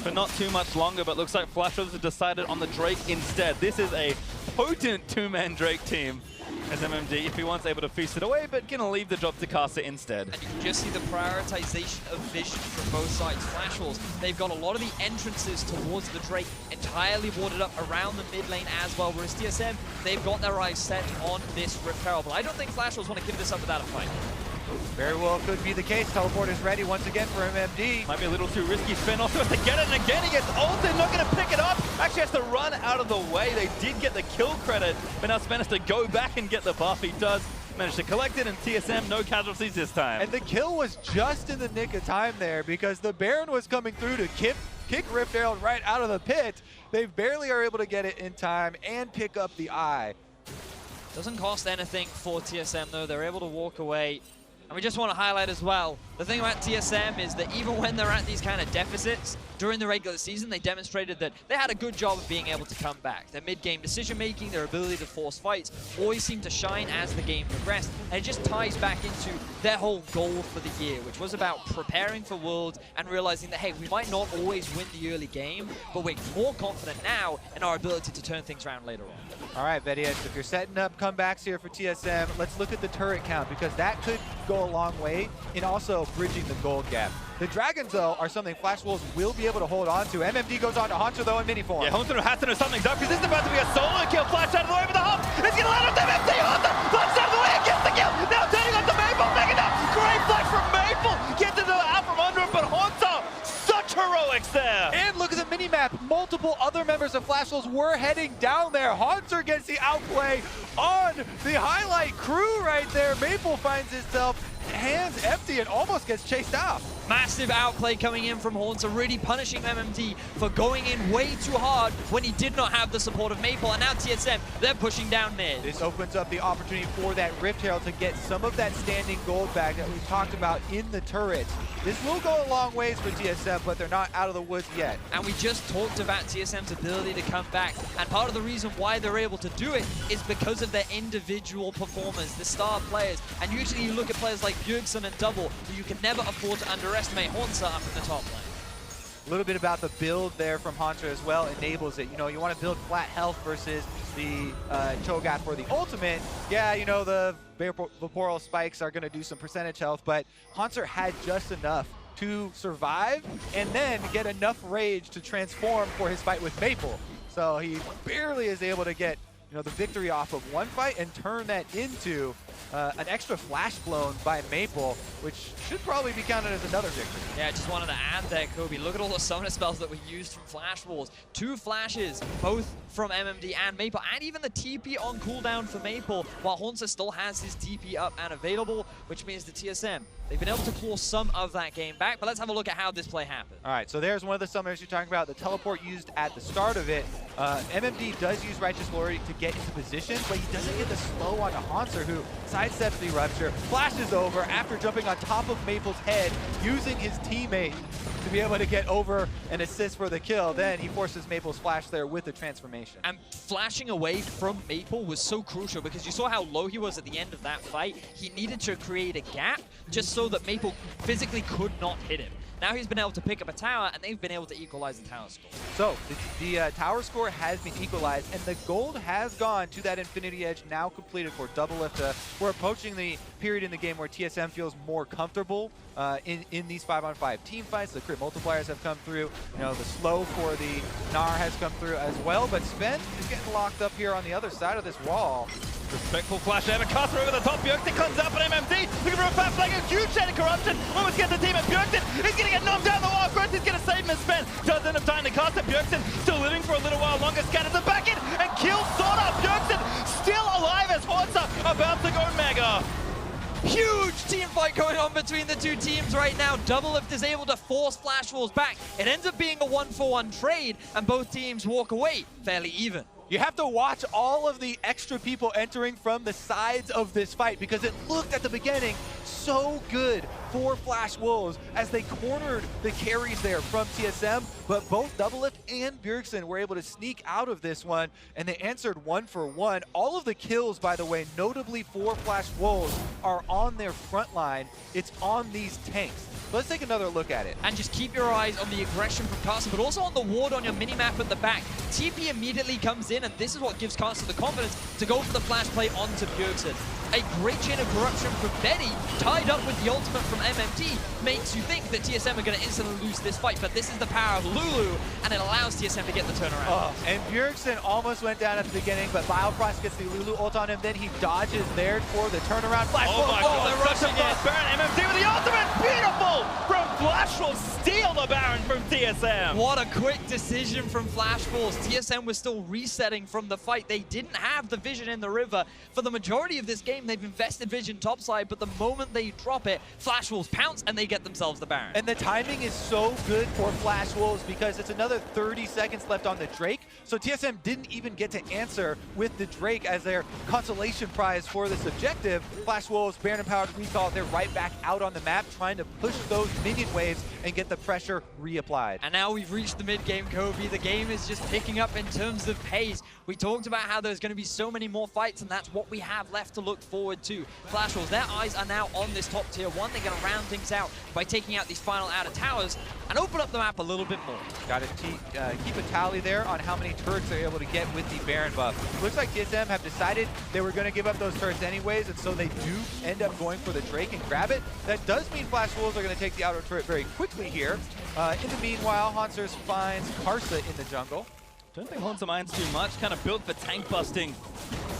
Speaker 3: for not too much longer, but looks like Flash Wolves have decided on the Drake instead. This is a potent 2-man Drake team as MMD, if he wants, able to feast it away, but gonna leave the job to Karsa instead.
Speaker 2: And you can just see the prioritization of vision from both sides. Flash Wolves, they've got a lot of the entrances towards the Drake entirely warded up around the mid lane as well, whereas TSM, they've got their eyes set on this Rift Herald. But I don't think Flash Wolves want to give this up without a fight.
Speaker 1: Very well could be the case. Teleport is ready once again for MMD.
Speaker 3: Might be a little too risky. Sven also has to get it, and again he gets ulted, not going to pick it up. Actually has to run out of the way. They did get the kill credit, but now Sven has to go back and get the buff. He does manage to collect it, and TSM, no casualties this time.
Speaker 1: And the kill was just in the nick of time there, because the Baron was coming through to kick Rift Herald right out of the pit. They barely are able to get it in time and pick up the eye.
Speaker 2: Doesn't cost anything for TSM though. They're able to walk away. And we just want to highlight as well, the thing about TSM is that even when they're at these kind of deficits, during the regular season, they demonstrated that they had a good job of being able to come back. Their mid-game decision-making, their ability to force fights, always seemed to shine as the game progressed. And it just ties back into their whole goal for the year, which was about preparing for Worlds and realizing that, hey, we might not always win the early game, but we're more confident now in our ability to turn things around later on.
Speaker 1: All right, Vedius, if you're setting up comebacks here for TSM, let's look at the turret count, because that could go a long way in also bridging the gold gap. The Dragons, though, are something Flash Wolves will be able to hold on to. MMD goes on to Hauntzer, though, in mini form.
Speaker 3: Yeah, Hauntzer has to know something's up, because this is about to be a solo kill. Flash out of the way with the hump. It's going to land on MMD. Hauntzer flashes out of the way and gets the kill. Now turning on to Maple, making up. Great flash from Maple. Gets into the out from under him, but Hauntzer, such heroics there.
Speaker 1: And look at the mini-map. Multiple other members of Flash Wolves were heading down there. Hauntzer gets the outplay on the highlight crew right there. Maple finds himself hands empty and almost gets chased out.
Speaker 2: Massive outplay coming in from Hauntzer, really punishing MMD for going in way too hard when he did not have the support of Maple. And now TSM, they're pushing down mid.
Speaker 1: This opens up the opportunity for that Rift Herald to get some of that standing gold back that we talked about in the turrets. This will go a long ways for TSM, but they're not out of the woods yet.
Speaker 2: And we just talked about TSM's ability to come back. And part of the reason why they're able to do it is because of their individual performers, the star players. And usually you look at players like Bjergsen and Double, who you can never afford to underestimate. Hauntzer up in the top lane.
Speaker 1: A little bit about the build there from Hauntzer as well enables it. You know, you want to build flat health versus the Cho'Gath for the ultimate. Yeah, you know, the Vaporal spikes are going to do some percentage health, but Hauntzer had just enough to survive and then get enough rage to transform for his fight with Maple. So he barely is able to get, you know, the victory off of one fight and turn that into an extra flash blown by Maple, which should probably be counted as another victory.
Speaker 2: Yeah, I just wanted to add there, Kobe. Look at all the summoner spells that were used from Flash Walls. 2 flashes, both from MMD and Maple, and even the TP on cooldown for Maple, while Hauntzer still has his TP up and available, which means the TSM, they've been able to claw some of that game back, but let's have a look at how this play happened.
Speaker 1: All right, so there's one of the summoners you're talking about, the teleport used at the start of it. MMD does use Righteous Glory to get into position, but he doesn't get the slow onto Hauntzer, who sidesteps the Rupture, flashes over after jumping on top of Maple's head, using his teammate to be able to get over and assist for the kill. Then he forces Maple's flash there with the transformation.
Speaker 2: And flashing away from Maple was so crucial because you saw how low he was at the end of that fight. He needed to create a gap just so that Maple physically could not hit him. Now he's been able to pick up a tower, and they've been able to equalize the tower score.
Speaker 1: So the tower score has been equalized, and the gold has gone to that Infinity Edge, now completed for DoubleLift. We're approaching the period in the game where TSM feels more comfortable in these 5-on-5 team fights. The crit multipliers have come through. You know, the slow for the Gnar has come through as well, but Sven is getting locked up here on the other side of this wall.
Speaker 3: Respectful flash there, but Karsa over the top. Bjergsen comes up, but MMD looking for a fast flag, a huge chain of corruption. Almost gets the team, and Bjergsen is going to get knocked down the wall. Growth is going to save him and Sven does end up dying to Karsa. Bjergsen still living for a little while longer. Scatters the back in and kills SwordArt. Bjergsen still alive as Hauntzer about to go mega.
Speaker 2: Huge team fight going on between the two teams right now. DoubleLift is able to force Flash Walls back. It ends up being a 1-for-1 trade, and both teams walk away fairly even.
Speaker 1: You have to watch all of the extra people entering from the sides of this fight, because it looked at the beginning so good for Flash Wolves as they cornered the carries there from TSM, but both DoubleLift and Bjergsen were able to sneak out of this one, and they answered 1-for-1. All of the kills, by the way, notably for Flash Wolves, are on their front line. It's on these tanks. Let's take another look at it.
Speaker 2: And just keep your eyes on the aggression from Karsa, but also on the ward on your minimap at the back. TP immediately comes in, and this is what gives Karsa the confidence to go for the flash play onto Bjergsen. A great chain of corruption from Betty, tied up with the ultimate from MMD, makes you think that TSM are going to instantly lose this fight, but this is the power of Lulu, and it allows TSM to get the turnaround.
Speaker 1: And Bjergsen almost went down at the beginning, but Biofrost gets the Lulu ult on him, then he dodges there for the turnaround. Flash
Speaker 3: they're rushing in. Baron MMD with the ultimate, beautiful from Flash Wolves, steal the Baron from TSM.
Speaker 2: What a quick decision from Flash Wolves. TSM was still resetting from the fight. They didn't have the vision in the river for the majority of this game. game. They've invested vision topside, but the moment they drop it, Flash Wolves pounce and they get themselves the Baron.
Speaker 1: And the timing is so good for Flash Wolves because it's another 30 seconds left on the Drake. So TSM didn't even get to answer with the Drake as their consolation prize for this objective. Flash Wolves, Baron Empowered Recall, they're right back out on the map trying to push those minion waves and get the pressure reapplied.
Speaker 2: And now we've reached the mid-game, Kobe. The game is just picking up in terms of pace. We talked about how there's going to be so many more fights, and that's what we have left to look forward to. Flash Wolves, their eyes are now on this top tier 1. They're going to round things out by taking out these final outer towers and open up the map a little bit more.
Speaker 1: Got to keep a tally there on how many turrets they're able to get with the Baron buff. Looks like TSM have decided they were going to give up those turrets anyways, and so they do end up going for the Drake and grab it. That does mean Flash Wolves are going to take the outer turret very quickly here. In the meanwhile, Hauntzer finds Karsa in the jungle.
Speaker 3: Don't think Hauntzer minds too much. Kind of built for tank busting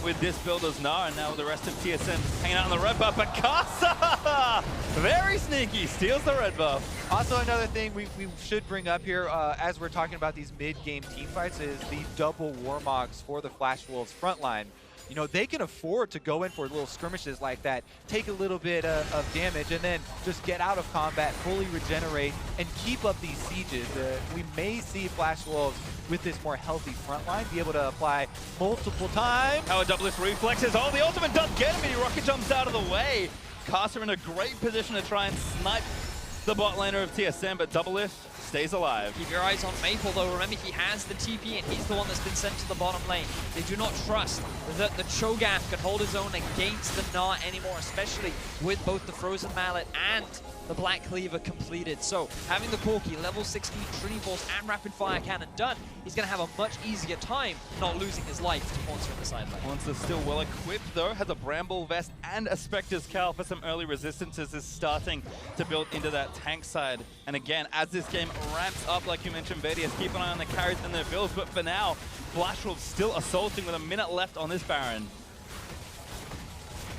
Speaker 3: with this build as Gnar, and now the rest of TSM hanging out on the red buff. But Karsa, very sneaky, steals the red buff.
Speaker 1: Also, another thing we should bring up here as we're talking about these mid-game team fights is the double Warmogs for the Flash Wolves frontline. You know, they can afford to go in for little skirmishes like that, take a little bit of damage, and then just get out of combat, fully regenerate, and keep up these sieges. We may see Flash Wolves with this more healthy front line be able to apply multiple times.
Speaker 3: How a DoubleLift reflexes. Oh, the ultimate does get him, and he rocket jumps out of the way. Karsa in a great position to try and snipe the bot laner of TSM, but DoubleLift stays alive.
Speaker 2: Keep your eyes on Maple, though. Remember, he has the TP, and he's the one that's been sent to the bottom lane. They do not trust that the Cho'Gath can hold his own against the Gnar anymore, especially with both the Frozen Mallet and the Black Cleaver completed. So, having the Corki, level 16 Trinity Force, and Rapid Fire Cannon done, he's going to have a much easier time not losing his life to Hauntzer in the side lane.
Speaker 3: Hauntzer still well equipped, though. Has a Bramble Vest and a Spectre's Cowl for some early resistances. Is starting to build into that tank side. And again, as this game ramps up, like you mentioned, Vedius, keep an eye on the carries and their builds. But for now, Flash Wolves still assaulting with a minute left on this Baron.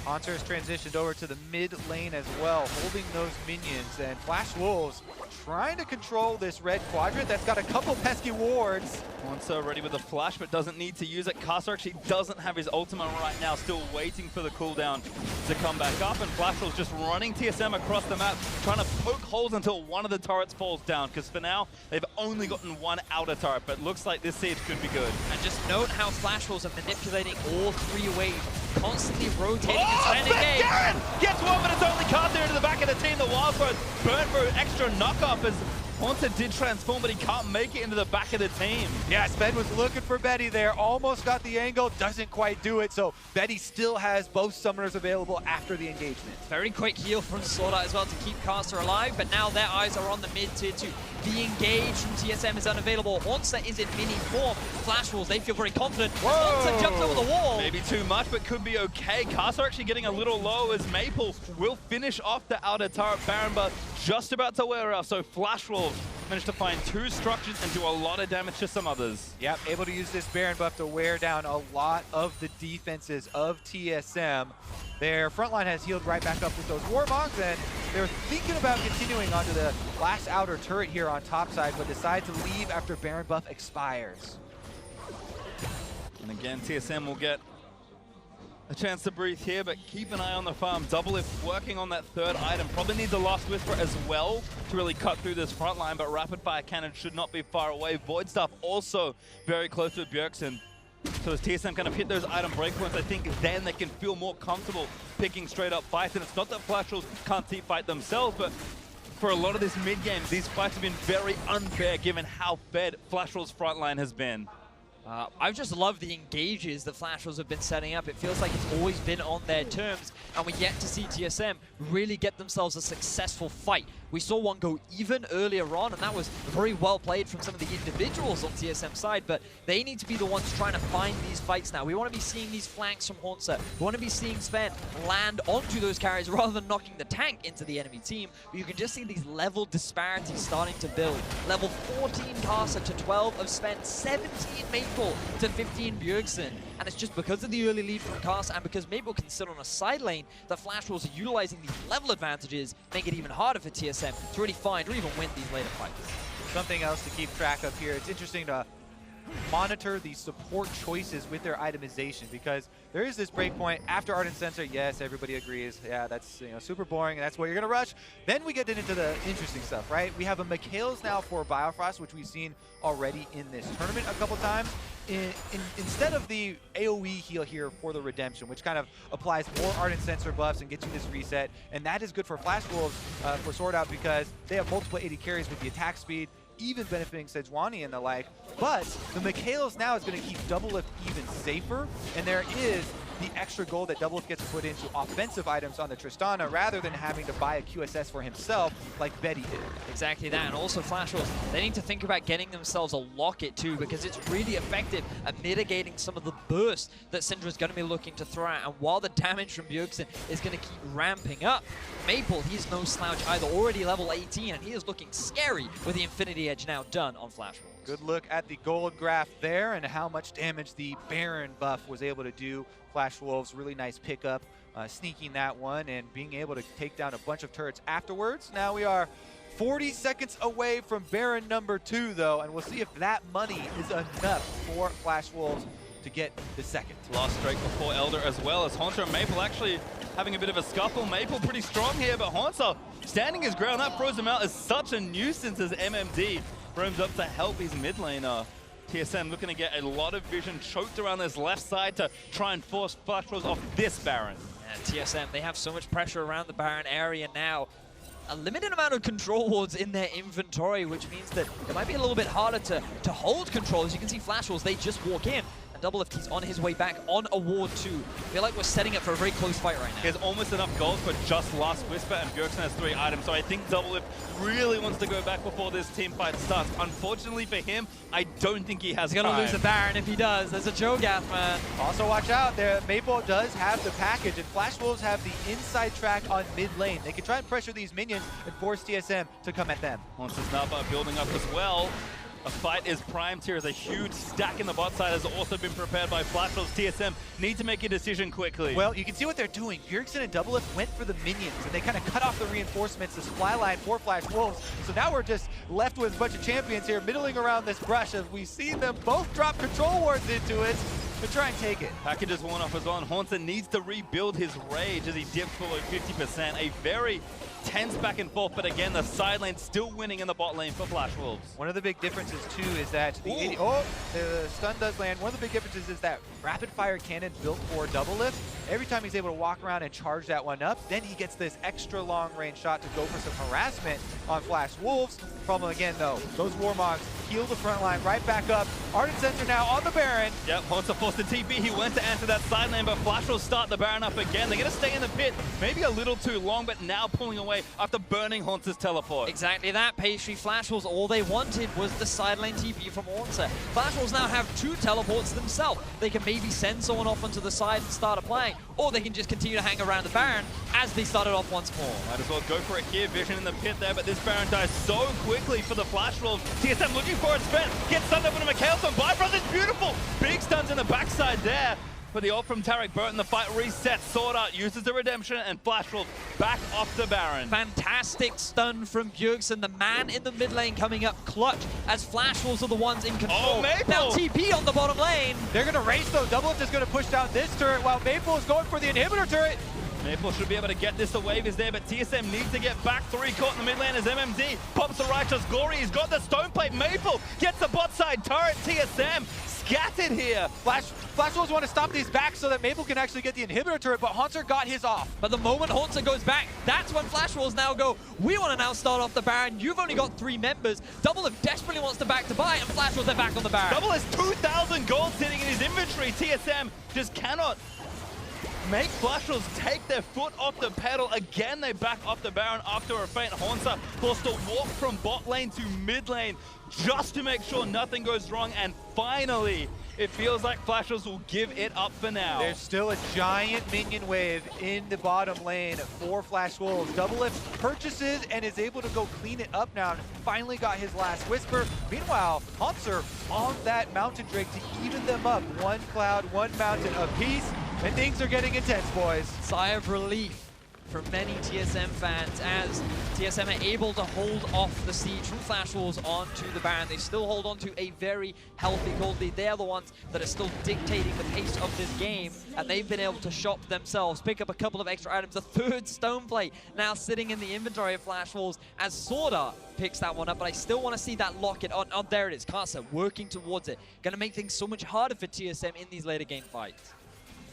Speaker 1: Hauntzer has transitioned over to the mid lane as well, holding those minions, and Flash Wolves trying to control this red quadrant that's got a couple pesky wards.
Speaker 3: Hauntzer ready with a flash, but doesn't need to use it. Karsa actually doesn't have his ultimate right now, still waiting for the cooldown to come back up, and Flash Wolves just running TSM across the map, trying to poke holes until one of the turrets falls down, because for now, they've only gotten one outer turret, but looks like this siege could be good.
Speaker 2: And just note how Flash Wolves are manipulating all three waves, constantly rotating and
Speaker 3: Oh,
Speaker 2: spending game.
Speaker 3: Svenskeren gets one, but it's only Karsa into the back of the team. The Wild Throw burn for extra knockoff as Hauntzer did transform, but he can't make it into the back of the team.
Speaker 1: Yeah, Sven was looking for Betty there, almost got the angle, doesn't quite do it, so Betty still has both summoners available after the engagement.
Speaker 2: Very quick heal from SwordArt as well to keep Karsa alive, but now their eyes are on the mid tier 2. The engage from TSM is unavailable. Hauntzer is in mini form. Flash Wolves, they feel very confident. Hauntzer jumps over the wall.
Speaker 3: Maybe too much, but could be okay. Karsa actually getting a little low as Maple will finish off the outer turret. Baron buff just about to wear off, so Flash Wolves managed to find two structures and do a lot of damage to some others.
Speaker 1: Yep, able to use this Baron buff to wear down a lot of the defenses of TSM. Their front line has healed right back up with those Warmogs, and they're thinking about continuing onto the last outer turret here on top side, but decide to leave after Baron buff expires.
Speaker 3: And again, TSM will get a chance to breathe here, but keep an eye on the farm. DoubleLift working on that third item. Probably needs a Last Whisper as well to really cut through this front line, but Rapid Fire Cannon should not be far away. Void Staff also very close with Bjergsen. So as TSM kind of hit those item breakpoints, I think then they can feel more comfortable picking straight up fights. And it's not that Flash Wolves can't team fight themselves, but for a lot of this mid-game, these fights have been very unfair given how fed Flash Wolves' front line has been.
Speaker 2: I've just loved the engages that Flash Wolves have been setting up. It feels like it's always been on their terms, and we yet to see TSM really get themselves a successful fight. We saw one go even earlier on, and that was very well played from some of the individuals on TSM side, but they need to be the ones trying to find these fights now. We want to be seeing these flanks from Hauntzer. We want to be seeing Sven land onto those carries rather than knocking the tank into the enemy team. But you can just see these level disparities starting to build. Level 14 Karsa to 12 of Sven, 17 Maple to 15 Bjergsen. And it's just because of the early lead from Karsa and because Maple can sit on a side lane that Flash Wolves are utilizing these level advantages, make it even harder for TSM to really find or even win these later fights.
Speaker 1: Something else to keep track of here. It's interesting to monitor the support choices with their itemization, because there is this breakpoint after Ardent Sensor. Yes, everybody agrees. Yeah, that's super boring, and that's where you're gonna rush. Then we get into the interesting stuff, right? We have a Mikhail's now for Biofrost, which we've seen already in this tournament a couple times. Instead of the AoE heal here for the Redemption, which kind of applies more Ardent Sensor buffs and gets you this reset, and that is good for Flash Wolves for SwordArt because they have multiple 80 carries with the attack speed, even benefiting sejuani and the like. But the Mikhail's now is going to keep DoubleLift even safer, and there is the extra gold that DoubleLift gets put into offensive items on the Tristana rather than having to buy a QSS for himself like Betty did.
Speaker 2: Exactly that, and also Flash Wolves, they need to think about getting themselves a locket too, because it's really effective at mitigating some of the burst that Syndra's going to be looking to throw out. And while the damage from Bjergsen is going to keep ramping up, Maple, he's no slouch either, already level 18, and he is looking scary with the Infinity Edge now done on Flash Wolves.
Speaker 1: Good look at the gold graph there and how much damage the Baron buff was able to do. Flash Wolves, really nice pickup, sneaking that one and being able to take down a bunch of turrets afterwards. Now we are 40 seconds away from Baron number 2 though, and we'll see if that money is enough for Flash Wolves to get the second.
Speaker 3: Last strike before Elder as well, as Hauntzer and Maple actually having a bit of a scuffle. Maple pretty strong here, but Hauntzer standing his ground. That froze him out as such a nuisance as MMD roams up to help his mid laner. TSM looking to get a lot of vision choked around this left side to try and force Flash Wolves off this Baron.
Speaker 2: And TSM, they have so much pressure around the Baron area now. A limited amount of control wards in their inventory, which means that it might be a little bit harder to hold control. As you can see, Flash Wolves, they just walk in. DoubleLift, he's on his way back on a ward 2. I feel like we're setting up for a very close fight right now.
Speaker 3: He has almost enough gold for just Last Whisper, and Bjergsen has 3 items, so I think DoubleLift really wants to go back before this team fight starts. Unfortunately for him, I don't think he has
Speaker 2: He's gonna lose the Baron if he does. There's a Cho'Gath, man.
Speaker 1: Also watch out, there Maple does have the package, and Flash Wolves have the inside track on mid lane. They can try and pressure these minions and force TSM to come at them.
Speaker 3: Hauntzer now building up as well. A fight is primed here as a huge stack in the bot side has also been prepared by Flash Wolves. TSM need to make a decision quickly.
Speaker 1: Well, you can see what they're doing. Bjergsen and DoubleLift went for the minions, and they kind of cut off the reinforcements, the supply line for Flash Wolves. So now we're just left with a bunch of champions here middling around this brush as we see them both drop control wards into it to try and take it.
Speaker 3: Package is worn off as well, and Hauntzer needs to rebuild his rage as he dips below 50%. A very tense back and forth, but again, the side lane still winning in the bot lane for Flash Wolves.
Speaker 1: One of the big differences too is that the the stun does land. One of the big differences is that rapid fire cannon built for DoubleLift. Every time he's able to walk around and charge that one up, then he gets this extra long range shot to go for some harassment on Flash Wolves. Problem again though, those Warmogs heal the front line right back up. Ardent Sensor now on the Baron.
Speaker 3: Yep, Hauntzer forced the TP. He went to answer that side lane, but Flash will start the Baron up again. They're going to stay in the pit, maybe a little too long, but now pulling away after burning Hauntzer's teleport.
Speaker 2: Exactly that, Pastry. Flash Wolves, all they wanted was the side lane TP from Hauntzer. Flash Wolves now have 2 teleports themselves. They can maybe send someone off onto the side and start applying, or they can just continue to hang around the Baron as they started off once more.
Speaker 3: Might as well go for it here. Vision in the pit there, but this Baron dies so quickly for the Flash Wolves. TSM looking for its fence. Gets stunned up into Mikhail's on Bifrost. It's beautiful. Big stuns in the backside there. For the ult from Taric, Burton, the fight resets. SwordArt uses the Redemption, and Flash Wolves back off the Baron.
Speaker 2: Fantastic stun from Bjergsen, the man in the mid lane coming up clutch as Flash Wolves are the ones in control.
Speaker 3: Oh, Maple!
Speaker 2: Now TP on the bottom lane.
Speaker 1: They're going to race though. DoubleLift is going to push down this turret while Maple is going for the inhibitor turret.
Speaker 3: Maple should be able to get this. The wave is there, but TSM needs to get back. 3 caught in the mid lane as MMD pops the righteous Gory. He's got the stone plate. Maple gets the bot side turret. TSM scattered here.
Speaker 1: Flash Wolves want to stop these back so that Maple can actually get the inhibitor turret, but Hauntzer got his off.
Speaker 2: But the moment Hauntzer goes back, that's when Flash Wolves now go, we want to now start off the Baron. You've only got 3 members. DoubleLift desperately wants to back to buy, and Flash Wolves are back on the Baron.
Speaker 3: Double has 2,000 gold sitting in his inventory. TSM just cannot make Flash Wolves take their foot off the pedal. Again, they back off the Baron after a feint. Hauntzer forced to walk from bot lane to mid lane just to make sure nothing goes wrong. And finally, it feels like Flash Wolves will give it up for now.
Speaker 1: There's still a giant minion wave in the bottom lane for Flash Wolves. DoubleLift purchases and is able to go clean it up now and finally got his last Whisper. Meanwhile, Hauntzer on that Mountain Drake to even them up. 1 cloud, 1 mountain apiece. And things are getting intense, boys.
Speaker 2: Sigh of relief from many TSM fans as TSM are able to hold off the siege from Flash Wolves onto the Baron. They still hold on to a very healthy gold lead. They are the ones that are still dictating the pace of this game, and they've been able to shop themselves, pick up a couple of extra items. A third stone plate now sitting in the inventory of Flash Wolves as SwordArt picks that one up, but I still want to see that locket on. Oh, there it is. Karsa working towards it. Going to make things so much harder for TSM in these later game fights.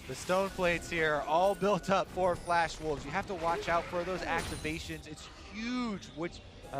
Speaker 1: The stone plates here are all built up for Flash Wolves. You have to watch out for those activations. It's huge, which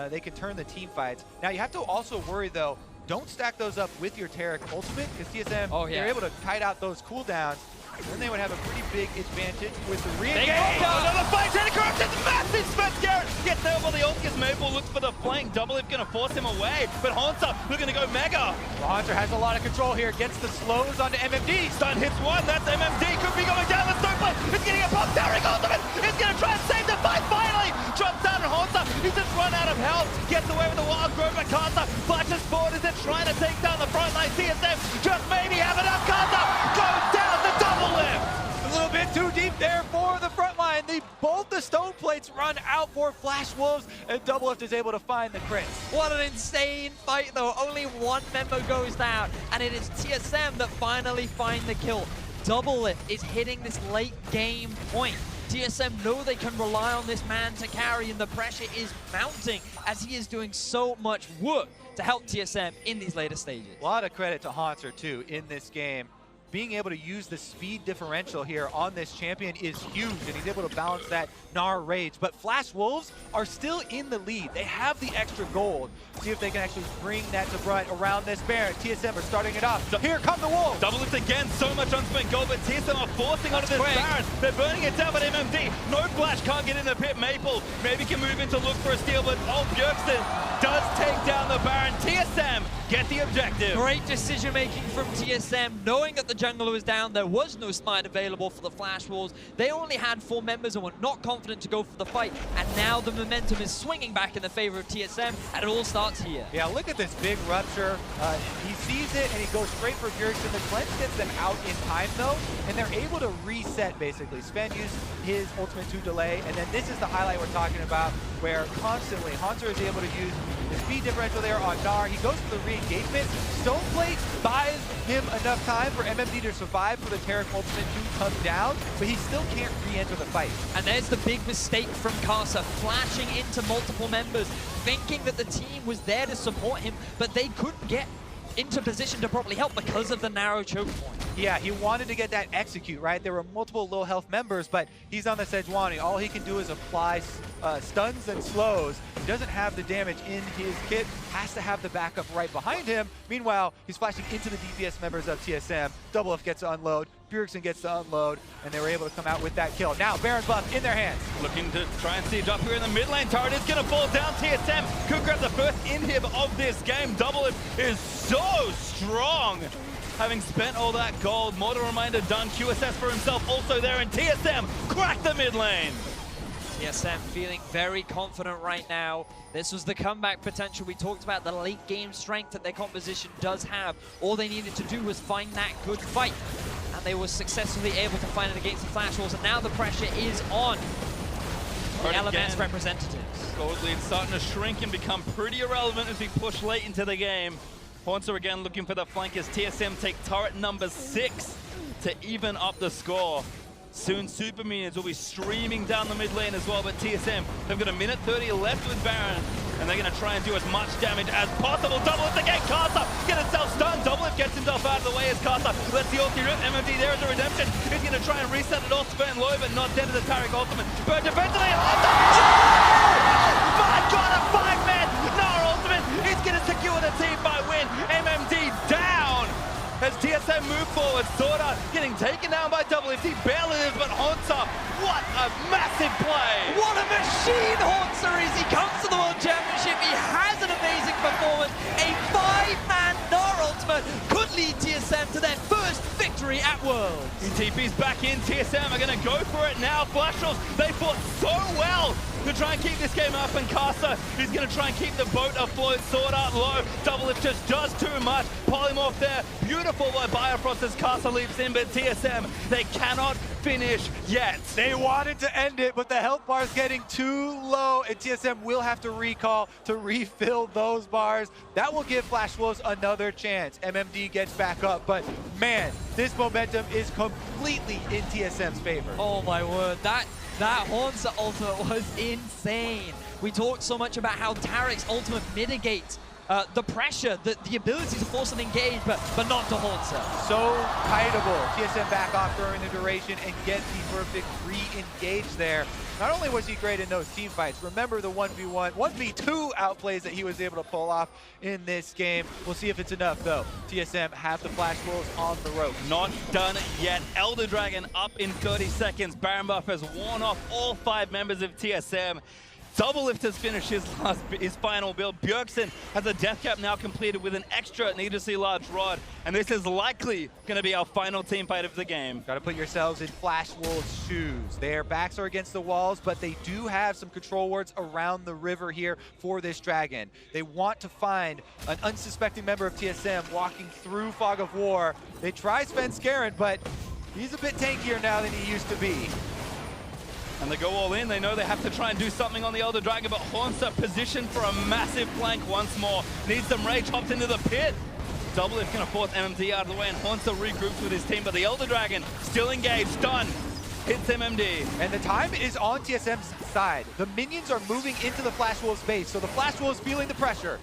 Speaker 1: they can turn the team fights. Now you have to also worry though, don't stack those up with your Taric ultimate, because TSM, they're able to kite out those cooldowns. Then they would have a pretty big advantage with the re-engage.
Speaker 3: Another fight, trying to corrupt it, massive Svenskeren gets there for the ult, because Maple looks for the flank. DoubleLift going to force him away, but Hauntzer looking to go mega.
Speaker 1: Hauntzer has a lot of control here, gets the slows onto MMD.
Speaker 3: Stun hits one, that's MMD, could be going down the third plate. It's getting a pop, Taric ultimate, it's going to try and save the fight, finally! Drops down and Hauntzer, he's just run out of health, gets away with the wild growth, but Karsa flashes forward as they're trying to take down the front line. TSM just maybe have enough. Karsa goes down the double lift.
Speaker 1: A little bit too deep there for the front line. Both the stone plates run out for Flash Wolves, and DoubleLift is able to find the crits.
Speaker 2: What an insane fight though. Only one member goes down, and it is TSM that finally find the kill. DoubleLift is hitting this late game point. TSM know they can rely on this man to carry, and the pressure is mounting as he is doing so much work to help TSM in these later stages.
Speaker 1: A lot of credit to Hauntzer too in this game. Being able to use the speed differential here on this champion is huge, and he's able to balance that Gnar rage. But Flash Wolves are still in the lead. They have the extra gold. See if they can actually bring that to brunt around this Baron. TSM are starting it off. Here come the Wolves.
Speaker 3: DoubleLift again, so much unspent gold, but TSM are forcing onto this Baron. They're burning it down, but MMD, no flash, can't get in the pit. Maple maybe can move in to look for a steal, but Bjergsen does take down the Baron. TSM get the objective.
Speaker 2: Great decision making from TSM, knowing that the jungler was down. There was no smite available for the Flash Wolves. They only had 4 members and were not confident to go for the fight, and now the momentum is swinging back in the favor of TSM, and it all starts here.
Speaker 1: Yeah, look at this big rupture. He sees it and he goes straight for Bjergsen. The cleanse gets them out in time though, and they're able to reset basically. Sven used his ultimate to delay, and then this is the highlight we're talking about, where constantly Hauntzer is able to use the speed differential there on Gnar. He goes for the re-engagement. Stoneplate buys him enough time for MMD to survive for the Taric ultimate to come down, but he still can't re-enter the fight.
Speaker 2: And there's the big mistake from Karsa, flashing into multiple members, thinking that the team was there to support him, but they couldn't get into position to properly help because of the narrow choke point.
Speaker 1: Yeah, he wanted to get that execute, right? There were multiple low health members, but he's on the sejuani. All he can do is apply stuns and slows. He doesn't have the damage in his kit, has to have the backup right behind him. Meanwhile, he's flashing into the DPS members of TSM. DoubleLift gets to unload, Bjergsen gets to unload, and they were able to come out with that kill. Now, Baron buff in their hands.
Speaker 3: Looking to try and siege up here in the mid lane. Taric is going to fall down. TSM could grab the first inhib of this game. DoubleLift is so strong. Having spent all that gold, Mortal Reminder done. QSS for himself also there, and TSM cracked the mid lane.
Speaker 2: TSM feeling very confident right now. This was the comeback potential. We talked about the late game strength that their composition does have. All they needed to do was find that good fight, and they were successfully able to find it against the Flash Wolves, and now the pressure is on the LMS representatives.
Speaker 3: Gold lead starting to shrink and become pretty irrelevant as we push late into the game. Hauntzer again looking for the flank as TSM take turret number 6 to even up the score. Soon Super Minions will be streaming down the mid lane as well, but TSM, they've got a minute 30 left with Baron, and they're going to try and do as much damage as possible. DoubleLift again, Karsa get himself stunned. DoubleLift gets himself out of the way as Karsa lets the ulti rip. MMD there is a redemption. He's going to try and reset it off Sven low, but not dead to the Taric ultimate. But defensively, my God, a 5-man Gnar ultimate is going to secure the team by win. MMD down as TSM move forward. SwordArt getting taken down by DoubleLift. He barely lives, but Hauntzer, what a massive play!
Speaker 2: What a machine Hauntzer is! He comes to the World Championship, he has an amazing performance. A 5-man Gnar ultimate could lead TSM to their first victory at Worlds.
Speaker 3: TP's back in. TSM are going to go for it now. Flash Wolves, they fought so well to try and keep this game up, and Karsa is going to try and keep the boat afloat. SwordArt low. DoubleLift just does too much. polymorph there. Beautiful by Biofrost as Karsa leaps in, but TSM, they cannot finish yet.
Speaker 1: They wanted to end it, but the health bar is getting too low, and TSM will have to recall to refill those bars. That will give Flash Wolves another chance. MMD gets back up, but man, this momentum is completely in TSM's favor.
Speaker 2: Oh my word, that Hauntzer ultimate was insane. We talked so much about how Taric's ultimate mitigates the pressure, the ability to force an engage, but not to Hauntzer.
Speaker 1: So kiteable. TSM back off during the duration and get the perfect re-engage there. Not only was he great in those team fights, remember the 1v1, 1v2 outplays that he was able to pull off in this game. We'll see if it's enough though. TSM have the Flash Wolves on the rope.
Speaker 3: Not done yet. Elder Dragon up in 30 seconds. Baron Buff has worn off all 5 members of TSM. DoubleLift has finished his final build. Bjergsen has a death cap now completed with an extra needlessly large rod. And this is likely going to be our final team fight of the game.
Speaker 1: Got to put yourselves in Flash Wolves' shoes. Their backs are against the walls, but they do have some control wards around the river here for this dragon. They want to find an unsuspecting member of TSM walking through Fog of War. They try Svenskeren, but he's a bit tankier now than he used to be.
Speaker 3: And they go all in. They know they have to try and do something on the Elder Dragon, but Hauntzer positioned for a massive flank once more. Needs some rage, hopped into the pit. DoubleLift going to force MMD out of the way, and Hauntzer regroups with his team, but the Elder Dragon still engaged, done. Hits MMD.
Speaker 1: And the time is on TSM's side. The minions are moving into the Flash Wolves base, so the Flash Wolves feeling the pressure.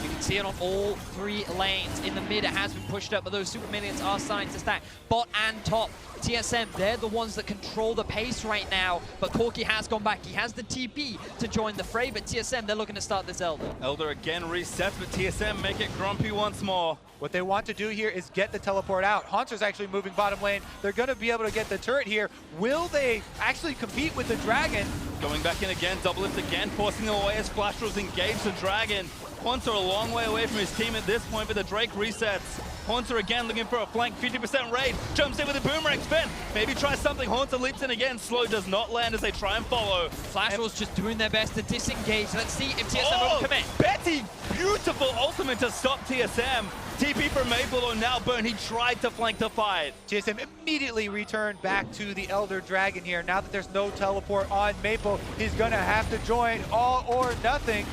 Speaker 2: You can see it on all 3 lanes. In the mid, it has been pushed up, but those super minions are starting to stack. Bot and top. TSM, they're the ones that control the pace right now, but Corki has gone back. He has the TP to join the fray, but TSM, they're looking to start this Elder.
Speaker 3: Elder again resets, but TSM make it grumpy once more.
Speaker 1: What they want to do here is get the teleport out. Hauntzer's actually moving bottom lane. They're going to be able to get the turret here. Will they actually compete with the dragon?
Speaker 3: Going back in again, DoubleLift again, forcing them away as Flash Wolves engage the dragon. Hauntzer a long way away from his team at this point, but the Drake resets. Hauntzer again looking for a flank, 50% raid, jumps in with a boomerang spin, maybe try something. Hauntzer leaps in again, slow does not land as they try and follow.
Speaker 2: Flash Wolves just doing their best to disengage. Let's see if TSM will commit.
Speaker 3: Betty, beautiful ultimate to stop TSM. TP from Maple on now burn, he tried to flank the fight.
Speaker 1: TSM immediately returned back to the Elder Dragon here. Now that there's no teleport on Maple, he's gonna have to join all or nothing.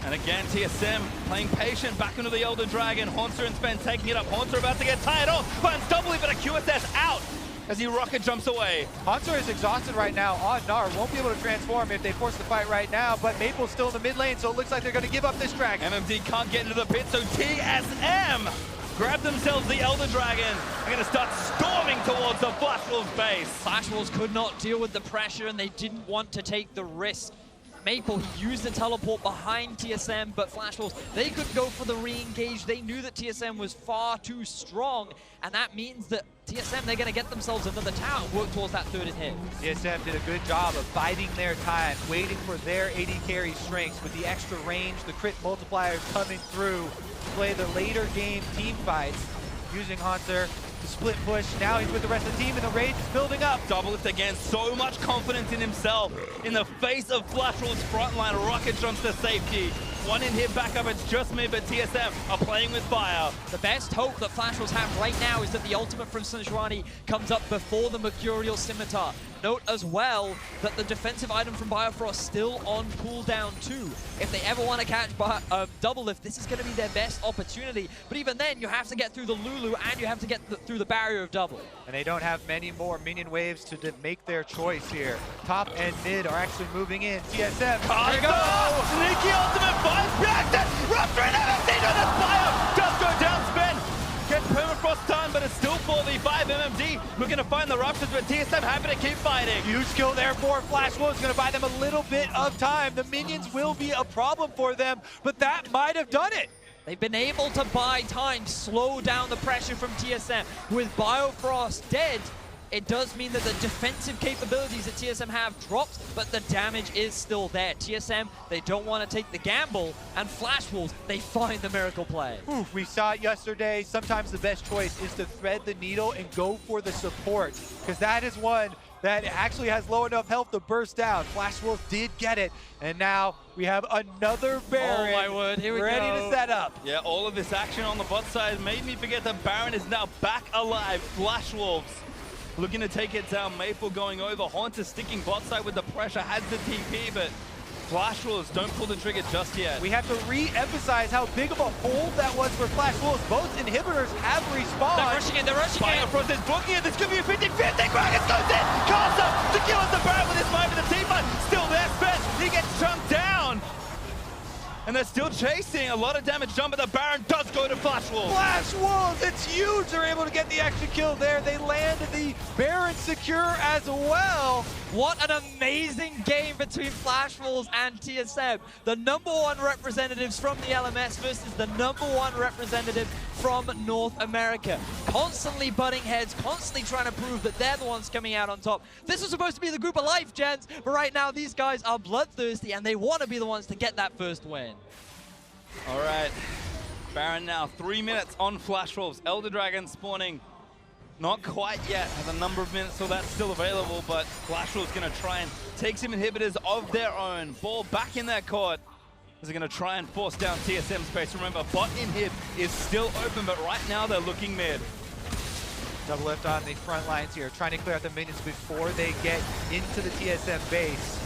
Speaker 3: And again, TSM playing patient back into the Elder Dragon. Hauntzer and Sven taking it up. Hauntzer about to get tied off. Finds DoubleLift, but a QSS out as he rocket jumps away.
Speaker 1: Hauntzer is exhausted right now on Gnar. Won't be able to transform if they force the fight right now, but Maple's still in the mid lane, so it looks like they're going to give up this dragon.
Speaker 3: MMD can't get into the pit, so TSM grab themselves the Elder Dragon. They're going to start storming towards the Flash Wolves base.
Speaker 2: Flash Wolves could not deal with the pressure, and they didn't want to take the risk. Maple, he used the teleport behind TSM, but Flash Wolves, they couldn't go for the re-engage. They knew that TSM was far too strong, and that means that TSM, they're going to get themselves another tower and work towards that 3rd hit.
Speaker 1: TSM did a good job of biding their time, waiting for their AD carry strengths with the extra range, the crit multipliers coming through to play the later game team fights, using Hauntzer to split push. Now he's with the rest of the team, and the rage is building up.
Speaker 3: DoubleLift again, so much confidence in himself. In the face of Flash Wolves' frontline, rocket jumps to safety. 1 in hit back up, it's just me, but TSM are playing with fire.
Speaker 2: The best hope that Flash Wolves have right now is that the ultimate from sejuani comes up before the Mercurial Scimitar. Note as well that the defensive item from Biofrost still on cooldown too. If they ever want to catch DoubleLift, this is going to be their best opportunity. But even then, you have to get through the Lulu and you have to get through the barrier of double.
Speaker 1: And they don't have many more minion waves to make their choice here. Top and mid are actually moving in. TSM,
Speaker 3: here we go! Sneaky ultimate finds Bjergsen! Rupture and MMD to the fire! Does go down, Sven! Gets permafrost done, but it's still 4v5. MMD looking to find the ruptures, but TSM happy to keep fighting.
Speaker 1: Huge skill there for Flash Wolves, going to buy them a little bit of time. The minions will be a problem for them, but that might have done it.
Speaker 2: They've been able to buy time, slow down the pressure from TSM. With Biofrost dead, it does mean that the defensive capabilities that TSM have dropped, but the damage is still there. TSM, they don't want to take the gamble, and Flash Wolves, they find the miracle play.
Speaker 1: We saw it yesterday. Sometimes the best choice is to thread the needle and go for the support, because that is one that actually has low enough health to burst down. Flash Wolves did get it, and now we have another Baron
Speaker 2: Oh my word, here we
Speaker 1: ready
Speaker 2: go.
Speaker 1: to set up.
Speaker 3: Yeah, all of this action on the bot side made me forget that Baron is now back alive. Flash Wolves looking to take it down. Maple going over. Hauntzer sticking bot side with the pressure, has the TP, but Flash Wolves don't pull the trigger just yet.
Speaker 1: We have to re-emphasize how big of a hold that was for Flash Wolves. Both inhibitors have respawned.
Speaker 2: They're rushing in, they're rushing in.
Speaker 3: Biofrost is blocking it. This could be a 50-50. Gragas goes in. Karsa secures the Baron with his fight with the team. Still there, Sven. He gets chunked down. And they're still chasing. A lot of damage done, but the Baron does go to Flash Wolves.
Speaker 1: Flash Wolves, it's huge. They're able to get the extra kill there. They landed the Baron secure as well.
Speaker 2: What an amazing game between Flash Wolves and TSM. The #1 representatives from the LMS versus the #1 representative from North America. Constantly butting heads, constantly trying to prove that they're the ones coming out on top. This was supposed to be the group of life, gents, but right now these guys are bloodthirsty and they want to be the ones to get that first win.
Speaker 3: All right, Baron now 3 minutes on Flash Wolves. Elder Dragon spawning. Not quite yet, has a number of minutes, so that's still available, but Flash Wolves gonna try and take some inhibitors of their own. Ball back in their court. They're gonna try and force down TSM space. Remember, bot inhib is still open, but right now they're looking mid.
Speaker 1: DoubleLift on the front lines here, trying to clear out the minions before they get into the TSM base.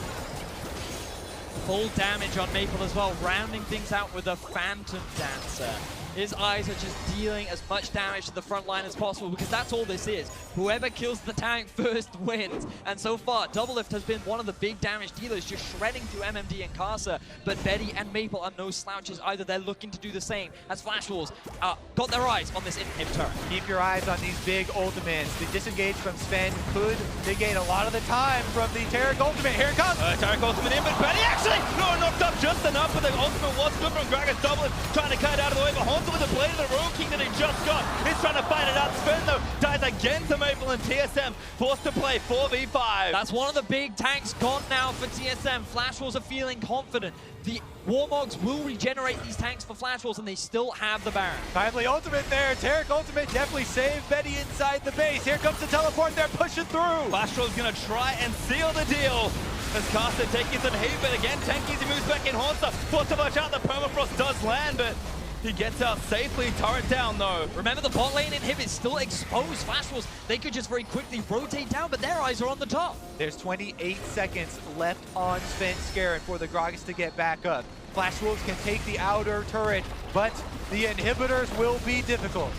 Speaker 2: Full damage on Maple as well, rounding things out with a Phantom Dancer. His eyes are just dealing as much damage to the front line as possible because that's all this is. Whoever kills the tank first wins. And so far, DoubleLift has been one of the big damage dealers, just shredding through MMD and Karsa. But Betty and Maple are no slouches either. They're looking to do the same as Flash Wolves got their eyes on this inhibitor.
Speaker 1: Keep your eyes on these big ultimates. The disengage from Sven could negate a lot of the time from the Taric ultimate. Here it comes.
Speaker 3: Taric ultimate in, but Betty actually knocked up just enough, but the ultimate was good from Gragas. DoubleLift trying to cut it out of the way, but Hauntzer with the blade of the Ruin King that he just got. He's trying to fight it out. Sven though dies again to Maple, and TSM forced to play 4v5.
Speaker 2: That's one of the big tanks gone now for TSM. Flash Wolves are feeling confident. The Warmogs will regenerate these tanks for Flash Wolves, and they still have the Baron.
Speaker 1: Timely ultimate there. Taric ultimate definitely saved Betty inside the base. Here comes the teleport. They're pushing through.
Speaker 3: Flash Wolves gonna try and seal the deal. As Karsa taking some heat, but again, Tanky moves back in. Hauntzer forced to watch out. The permafrost does land, but he gets out safely. Turret down though.
Speaker 2: Remember, the bot lane inhib is still exposed. Flash Wolves, they could just very quickly rotate down, but their eyes are on the top.
Speaker 1: There's 28 seconds left on Svenskeren for the Gragas to get back up. Flash Wolves can take the outer turret, but the inhibitors will be difficult.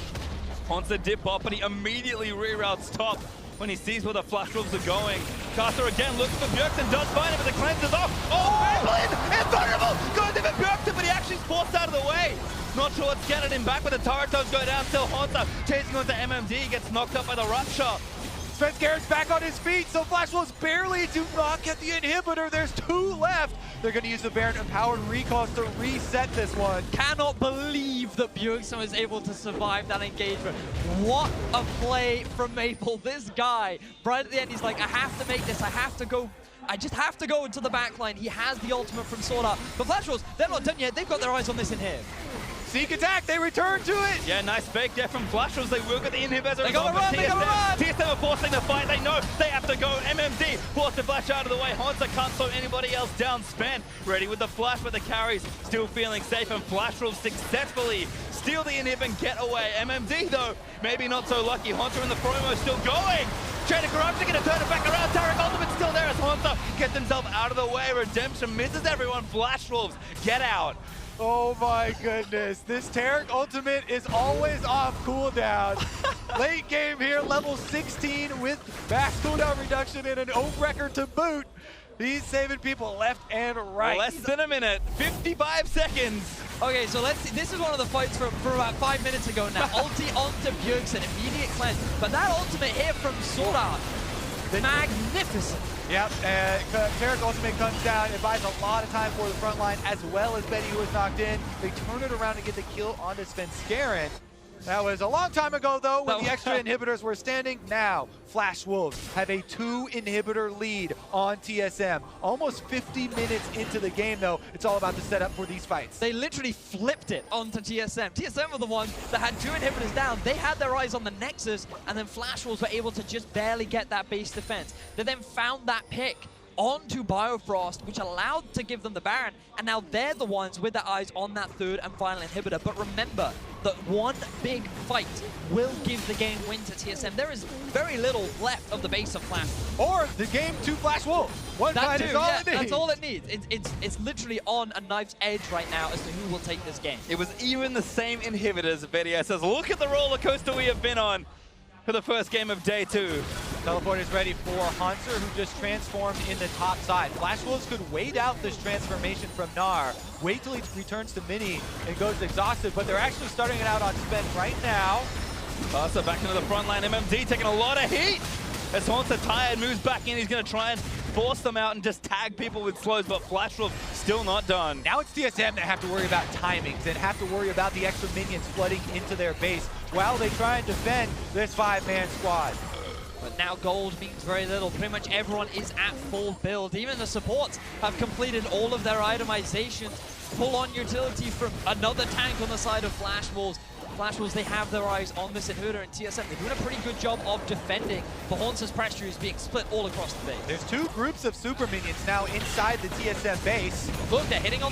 Speaker 3: Hauntzer dip bot, but he immediately reroutes top when he sees where the Flash Wolves are going. Karsa again looks for Bjergsen, does find him, but the cleanse is off. Oh, Maple invulnerable! Goes in for Bjergsen, but he actually is forced out of the way. Not sure what's getting him back, but the turret does go down. Still Hauntzer chasing onto MMD, gets knocked up by the Rupture.
Speaker 1: Svenskeren's back on his feet, so Flash Wolves barely do not get the inhibitor. There's 2 left. They're going to use the Baron Empowered Recalls to reset this one.
Speaker 2: Cannot believe that Bjergsen was able to survive that engagement. What a play from Maple. This guy, right at the end, he's like, I have to make this. I have to go. I just have to go into the backline. He has the ultimate from SwordArt. But Flash Wolves, they're not done yet. They've got their eyes on this inhib.
Speaker 1: Sneak attack, they return to it.
Speaker 3: Yeah, nice fake there from Flash Wolves. They will get the inhib as a
Speaker 2: They gotta
Speaker 3: result,
Speaker 2: run,
Speaker 3: but
Speaker 2: they gotta run.
Speaker 3: TSM are forcing the fight. They know they have to go. MMD forced to flash out of the way. Hauntzer can't slow anybody else down. Sven ready with the flash, but the carries still feeling safe, and Flash Wolves successfully steal the inhib and get away. MMD though, maybe not so lucky. Hauntzer in the promo still going. Chain of Corruption gonna turn it back around. Taric ultimate still there as Hauntzer gets himself out of the way. Redemption misses everyone. Flash Wolves get out.
Speaker 1: Oh my goodness, this Taric ultimate is always off cooldown. Late game here, level 16 with max cooldown reduction and an own record to boot. He's saving people left and right.
Speaker 3: Less than a minute, 55 seconds.
Speaker 2: Okay, so let's see. This is one of the fights from about 5 minutes ago now. Ulti onto Bjergsen, immediate cleanse. But that ultimate here from SwordArt, magnificent.
Speaker 1: Yep, Taric ultimate comes down. It buys a lot of time for the front line, as well as Betty, who was knocked in. They turn it around and get the kill onto Svenskeren. That was a long time ago, though, when the extra inhibitors were standing. Now, Flash Wolves have a 2-inhibitor lead on TSM. Almost 50 minutes into the game, though. It's all about the setup for these fights.
Speaker 2: They literally flipped it onto TSM. TSM were the ones that had 2 inhibitors down. They had their eyes on the Nexus, and then Flash Wolves were able to just barely get that base defense. They then found that pick onto Biofrost, which allowed to give them the Baron, and now they're the ones with their eyes on that 3rd and final inhibitor. But remember that one big fight will give the game win to TSM. There is very little left of the base of Flash.
Speaker 1: Or the game to Flash Wolves. One fight is all it needs.
Speaker 2: That's all it needs. It's literally on a knife's edge right now as to who will take this game.
Speaker 3: It was even the same inhibitors. Vedius says, look at the roller coaster we have been on for the first game of day 2.
Speaker 1: Teleport is ready for Hauntzer, who just transformed in the top side. Flash Wolves could wait out this transformation from Gnar, wait till he returns to Mini and goes exhausted, but they're actually starting it out on Sven right now.
Speaker 3: Karsa back into the front line. MMD taking a lot of heat. As Hauntzer tired, moves back in. He's going to try and force them out and just tag people with slows, but Flash Wolves still not done.
Speaker 1: Now it's TSM that have to worry about timings and have to worry about the extra minions flooding into their base while they try and defend this 5-man squad.
Speaker 2: But now gold means very little. Pretty much everyone is at full build. Even the supports have completed all of their itemizations. Full-on utility from another tank on the side of Flash Wolves. Flash Wolves, they have their eyes on this inhibitor, and TSM, they're doing a pretty good job of defending. The Hauntzer's pressure is being split all across the base.
Speaker 1: There's 2 groups of super minions now inside the TSM base.
Speaker 2: Look, they're hitting on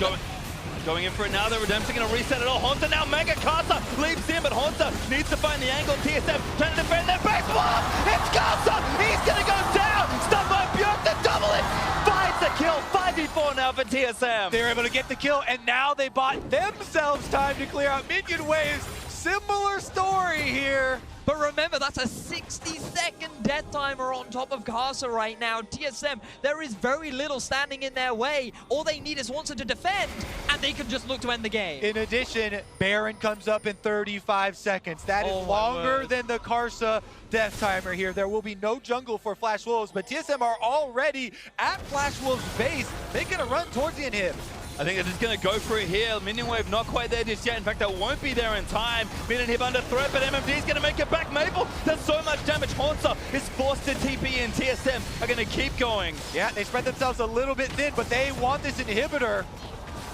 Speaker 3: Going in for it now, the Redemption going to reset it all. Hauntzer now, Mega Karsa leaps in, but Hauntzer needs to find the angle. TSM trying to defend their base. Whoa! It's Karsa! He's going to go down! Stunned by Bjergsen, double it! Finds the kill, 5v4 now for TSM.
Speaker 1: They're able to get the kill, and now they bought themselves time to clear out minion waves. Similar story here.
Speaker 2: But remember, that's a 60-second death timer on top of Karsa right now. TSM, there is very little standing in their way. All they need is Hauntzer to defend, and they can just look to end the game.
Speaker 1: In addition, Baron comes up in 35 seconds. That is longer than the Karsa death timer here. There will be no jungle for Flash Wolves, but TSM are already at Flash Wolves' base. They're going to run towards the inhib.
Speaker 3: I think they're just going to go for it here. Minion wave not quite there just yet. In fact, that won't be there in time. Minion hip under threat, but MMD is going to make it back. Maple does so much damage. Hauntzer is forced to TP, and TSM are going to keep going.
Speaker 1: Yeah, they spread themselves a little bit thin, but they want this inhibitor.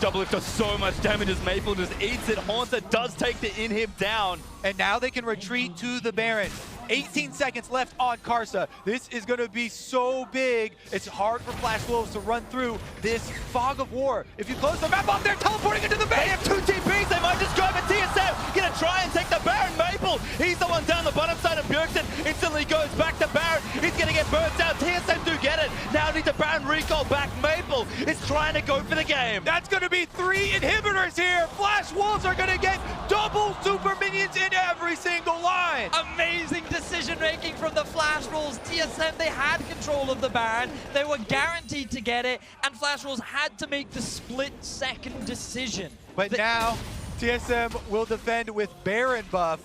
Speaker 3: DoubleLift does so much damage as Maple just eats it. Hauntzer does take the inhib down.
Speaker 1: And now they can retreat to the Baron. 18 seconds left on Karsa. This is going to be so big. It's hard for Flash Wolves to run through this fog of war. If you close the map off, they're teleporting into the base.
Speaker 3: They have 2 TPs. They might just go for TSM. Going to try and take the Baron. Maple, he's the one down the bottom side of Bjergsen. Instantly goes back to Baron. He's going to get burnt out. TSM do get it. Now need the Baron recall back. Maple is trying to go for the game.
Speaker 1: That's going to be 3 inhibitors here. Flash Wolves are going to get double super minions in every single line.
Speaker 2: Amazing decision making from the Flash Wolves. TSM, they had control of the Baron. They were guaranteed to get it, and Flash Wolves had to make the split-second decision.
Speaker 1: But now, TSM will defend with Baron buff.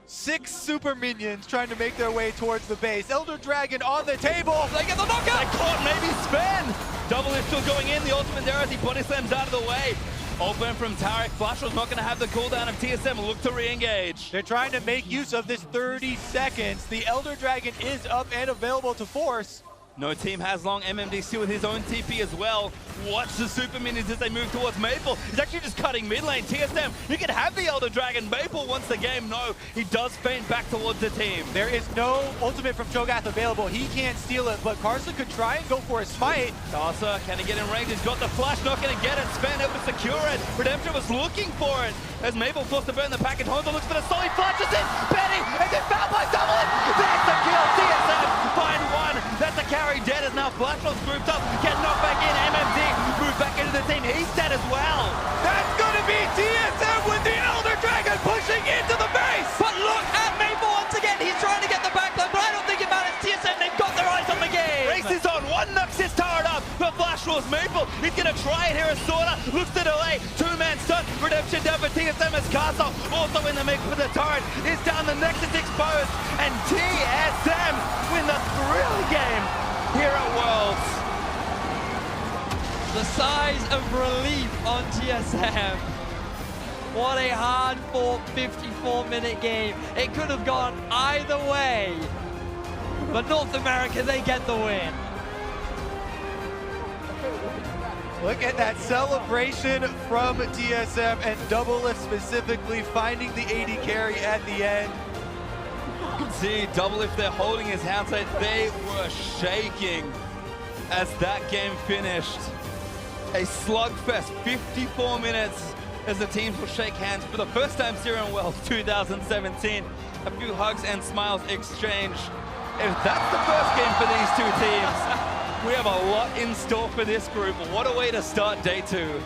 Speaker 1: 6 super minions trying to make their way towards the base. Elder Dragon on the table.
Speaker 2: They get the knockout.
Speaker 3: They caught maybe Sven. DoubleLift still going in. The ultimate there as he body slams out of the way. Open from Taric. Flash was not going to have the cooldown of TSM. Look to re-engage.
Speaker 1: They're trying to make use of this 30 seconds. The Elder Dragon is up and available to force.
Speaker 3: No team has long. MMD still with his own TP as well. Watch the super minions as they move towards Maple. He's actually just cutting mid lane. TSM, you can have the Elder Dragon. Maple wants the game. No, he does feint back towards the team.
Speaker 1: There is no ultimate from Cho'Gath available. He can't steal it, but Karsa could try and go for a smite.
Speaker 3: Karsa, can he get in range? He's got the flash, not going to get it. Sven able to secure it. Redemption was looking for it. As Maple forced to burn the package, Hauntzer looks for the solid flashes in. Benny, and then fouled by DoubleLift. There's the kill. TSM find one. That's a carry dead as now Flash Wolves grouped up. Get knocked back in. MMD move back into the team. He's dead as well.
Speaker 1: That's going to be TSM with the Elder Dragon pushing into the base.
Speaker 2: But look at Maple once again. He's trying to get the backline, but I don't think it matters. TSM, they've got their eyes on the game.
Speaker 3: Race is on. One Nuxus towered up for Flash Wolves. Maple, he's going to try it here as SwordArt. Looks to delay. 2-man stun. Redemption down for TSM as Karsa also in the mix for the turret. Is down, the Nexus exposed. And TSM win the thrilling game here at Worlds.
Speaker 2: The sighs of relief on TSM. What a hard-fought 54-minute game. It could have gone either way. But North America, they get the win.
Speaker 1: Look at that celebration from TSM and DoubleLift specifically finding the AD carry at the end.
Speaker 3: See, DoubleLift, they're holding his hands. They were shaking as that game finished. A slugfest, 54 minutes as the teams will shake hands for the first time here in Worlds 2017. A few hugs and smiles exchanged. If that's the first game for these two teams, we have a lot in store for this group. What a way to start day 2.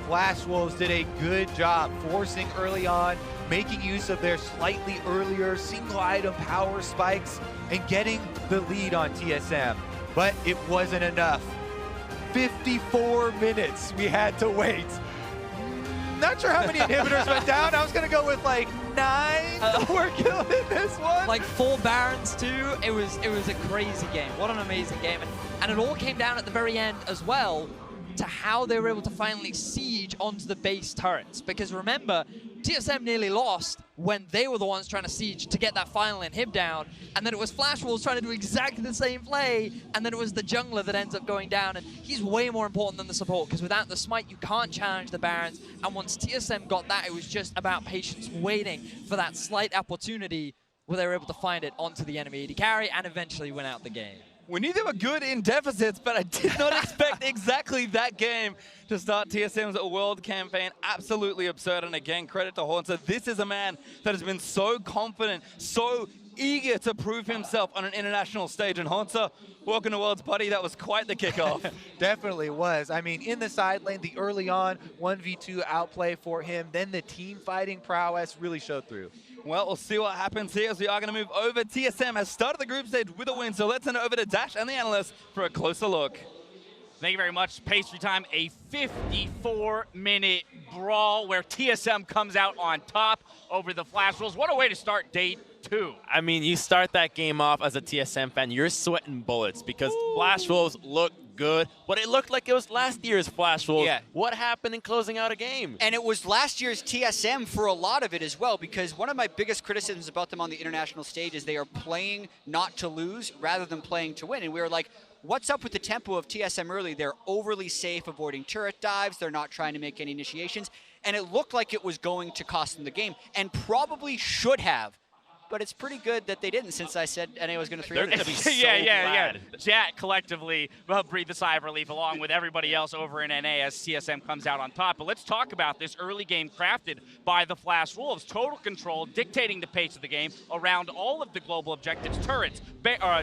Speaker 1: Flash Wolves did a good job forcing early on, making use of their slightly earlier single item power spikes and getting the lead on TSM. But it wasn't enough. 54 minutes we had to wait. Not sure how many inhibitors went down. I was gonna go with like 9 were killed in this one.
Speaker 2: Like 4 Barons too. It was a crazy game. What an amazing game. And it all came down at the very end as well to how they were able to finally siege onto the base turrets. Because remember, TSM nearly lost when they were the ones trying to siege to get that final inhib down, and then it was Flash Wolves trying to do exactly the same play, and then it was the jungler that ends up going down, and he's way more important than the support, because without the smite, you can't challenge the Barons, and once TSM got that, it was just about patience waiting for that slight opportunity where they were able to find it onto the enemy AD carry, and eventually win out the game.
Speaker 3: We knew they were good in deficits, but I did not expect exactly that game to start TSM's world campaign. Absolutely absurd, and again, credit to Hauntzer. This is a man that has been so confident, so eager to prove himself on an international stage. And Hauntzer, welcome to Worlds, buddy. That was quite the kickoff.
Speaker 1: Definitely was. I mean, in the side lane, the early on 1v2 outplay for him, then the team fighting prowess really showed through.
Speaker 3: Well, we'll see what happens here as we are going to move over. TSM has started the group stage with a win, so let's send it over to Dash and the analysts for a closer look.
Speaker 4: Thank you very much. PastryTime, a 54-minute brawl where TSM comes out on top over the Flash Wolves. What a way to start day 2.
Speaker 5: I mean, you start that game off as a TSM fan, you're sweating bullets because Flash Wolves look good, but it looked like it was last year's Flash Wolves.
Speaker 6: Yeah.
Speaker 5: What happened in closing out a game?
Speaker 6: And it was last year's TSM for a lot of it as well, because one of my biggest criticisms about them on the international stage is they are playing not to lose rather than playing to win. And we were like, what's up with the tempo of TSM early? They're overly safe, avoiding turret dives. They're not trying to make any initiations. And it looked like it was going to cost them the game, and probably should have. But it's pretty good that they didn't, since I said NA was going to 3-0.
Speaker 5: They're going to be so
Speaker 4: yeah. Chat collectively breathed a sigh of relief along with everybody else over in NA as TSM comes out on top. But let's talk about this early game crafted by the Flash Wolves. Total control, dictating the pace of the game around all of the global objectives, turrets,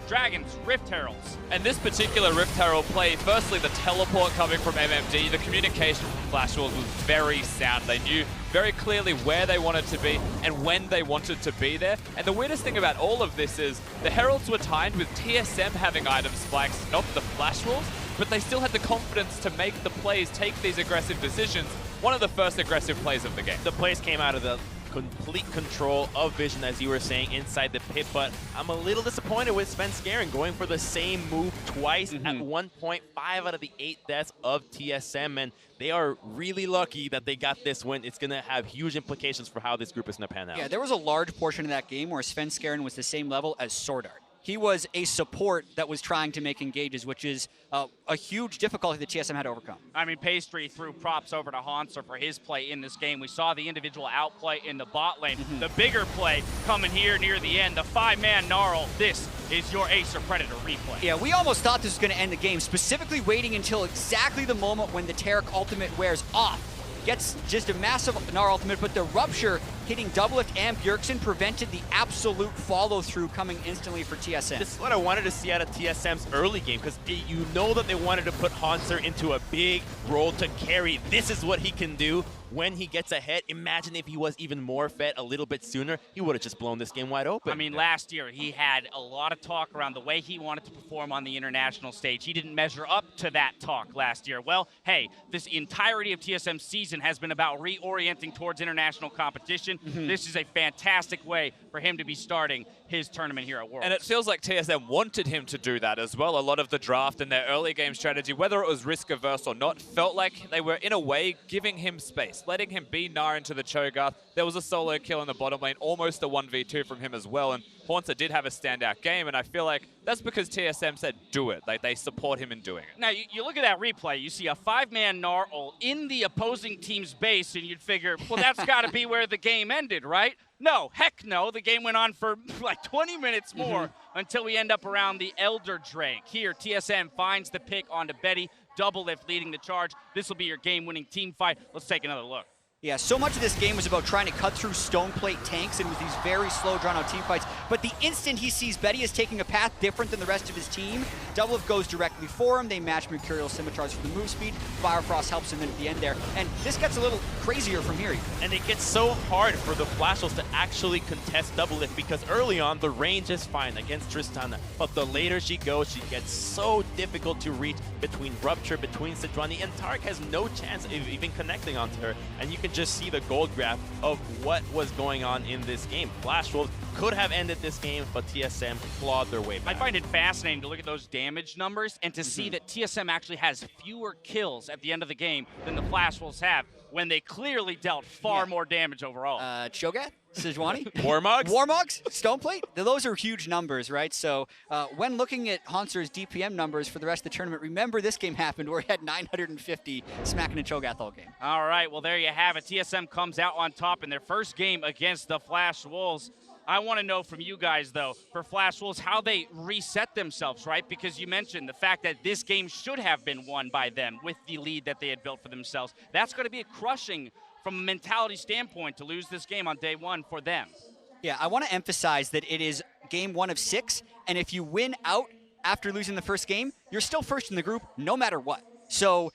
Speaker 4: dragons, Rift Heralds.
Speaker 7: And this particular Rift Herald play, firstly the teleport coming from MMD, the communication from Flash Wolves was very sound. They knew very clearly where they wanted to be and when they wanted to be there. And the weirdest thing about all of this is the Heralds were timed with TSM having item spikes, not the Flash Wolves, but they still had the confidence to make the plays, take these aggressive decisions. One of the first aggressive plays of the game.
Speaker 5: The plays came out of the complete control of vision, as you were saying, inside the pit, but I'm a little disappointed with Svenskeren going for the same move twice at 1.5 out of the 8 deaths of TSM, and they are really lucky that they got this win. It's going to have huge implications for how this group is going to pan out.
Speaker 6: Yeah, there was a large portion of that game where Svenskeren was the same level as SwordArt. He was a support that was trying to make engages, which is a huge difficulty that TSM had to overcome.
Speaker 4: I mean, Pastry threw props over to Hauntzer for his play in this game. We saw the individual outplay in the bot lane. The bigger play coming here near the end, the 5-man Gnarl. This is your Acer Predator replay.
Speaker 6: Yeah, we almost thought this was going to end the game, specifically waiting until exactly the moment when the Taric ultimate wears off. Gets just a massive Gnar ultimate, but the Rupture hitting DoubleLift and Bjergsen prevented the absolute follow-through coming instantly for TSM.
Speaker 5: This is what I wanted to see out of TSM's early game, because you know that they wanted to put Hauntzer into a big role to carry. This is what he can do when he gets ahead. Imagine if he was even more fed a little bit sooner. He would have just blown this game wide open.
Speaker 4: I mean, last year he had a lot of talk around the way he wanted to perform on the international stage. He didn't measure up to that talk last year. Well, hey, this entirety of TSM's season has been about reorienting towards international competition. This is a fantastic way for him to be starting his tournament here at Worlds.
Speaker 7: And it feels like TSM wanted him to do that as well. A lot of the draft and their early game strategy, whether it was risk-averse or not, felt like they were, in a way, giving him space, letting him be Gnar into the Cho'Gath. There was a solo kill in the bottom lane, almost a 1v2 from him as well, and Hauntzer did have a standout game, and I feel like that's because TSM said do it. Like, they support him in doing it.
Speaker 4: Now, you look at that replay, you see a 5-man Gnar ult in the opposing team's base, and you'd figure, well, that's got to be where the game ended, right? No, heck no. The game went on for like 20 minutes more until we end up around the Elder Drake. Here, TSM finds the pick onto Betty. DoubleLift leading the charge. This will be your game-winning team fight. Let's take another look.
Speaker 6: Yeah, so much of this game was about trying to cut through stone plate tanks and with these very slow, drawn-out team fights. But the instant he sees Betty is taking a path different than the rest of his team, DoubleLift goes directly for him. They match Mercurial Scimitars for the move speed. Biofrost helps him in at the end there. And this gets a little crazier from here.
Speaker 5: And it gets so hard for the Flashels to actually contest DoubleLift because early on, the range is fine against Tristana. But the later she goes, she gets so difficult to reach between Rupture, between sejuani, and Taric has no chance of even connecting onto her. And you can just see the gold graph of what was going on in this game. Flash Wolves could have ended this game, but TSM clawed their way back.
Speaker 4: I find it fascinating to look at those damage numbers and to see that TSM actually has fewer kills at the end of the game than the Flash Wolves have when they clearly dealt far more damage overall.
Speaker 6: Cho'Gath? Sejuani?
Speaker 5: Warmogs?
Speaker 6: Stoneplate? Those are huge numbers, right? So when looking at Hauntzer's DPM numbers for the rest of the tournament, remember this game happened where he had 950 smacking a Cho'Gath all game.
Speaker 4: All right, well, there you have it. TSM comes out on top in their first game against the Flash Wolves. I want to know from you guys, though, for Flash Wolves, how they reset themselves, right? Because you mentioned the fact that this game should have been won by them with the lead that they had built for themselves. That's going to be a crushing from a mentality standpoint to lose this game on day one for them.
Speaker 6: Yeah, I want to emphasize that it is game 1 of 6, and if you win out after losing the first game, you're still first in the group no matter what. So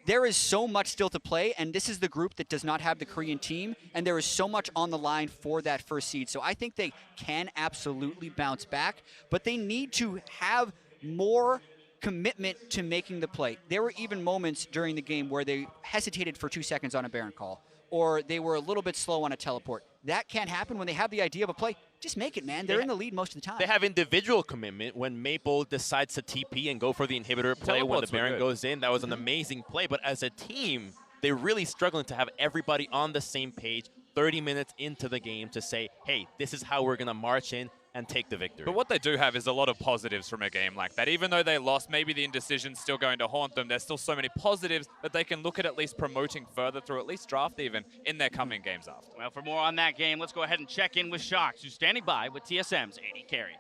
Speaker 6: there is so much still to play, and this is the group that does not have the Korean team, and there is so much on the line for that first seed. So I think they can absolutely bounce back, but they need to have more commitment to making the play. There were even moments during the game where they hesitated for 2 seconds on a Baron call, or they were a little bit slow on a teleport. That can't happen when they have the idea of a play. Just make it, man. They're in the lead most of the time.
Speaker 5: They have individual commitment when Maple decides to TP and go for the inhibitor play when the Baron goes in. That was an amazing play. But as a team, they're really struggling to have everybody on the same page 30 minutes into the game to say, hey, this is how we're going to march in and take the victory.
Speaker 7: But what they do have is a lot of positives from a game like that. Even though they lost, maybe the indecision's still going to haunt them. There's still so many positives that they can look at least promoting further through at least draft even in their coming games after.
Speaker 4: Well, for more on that game, let's go ahead and check in with Shox, who's standing by with TSM's AD carry.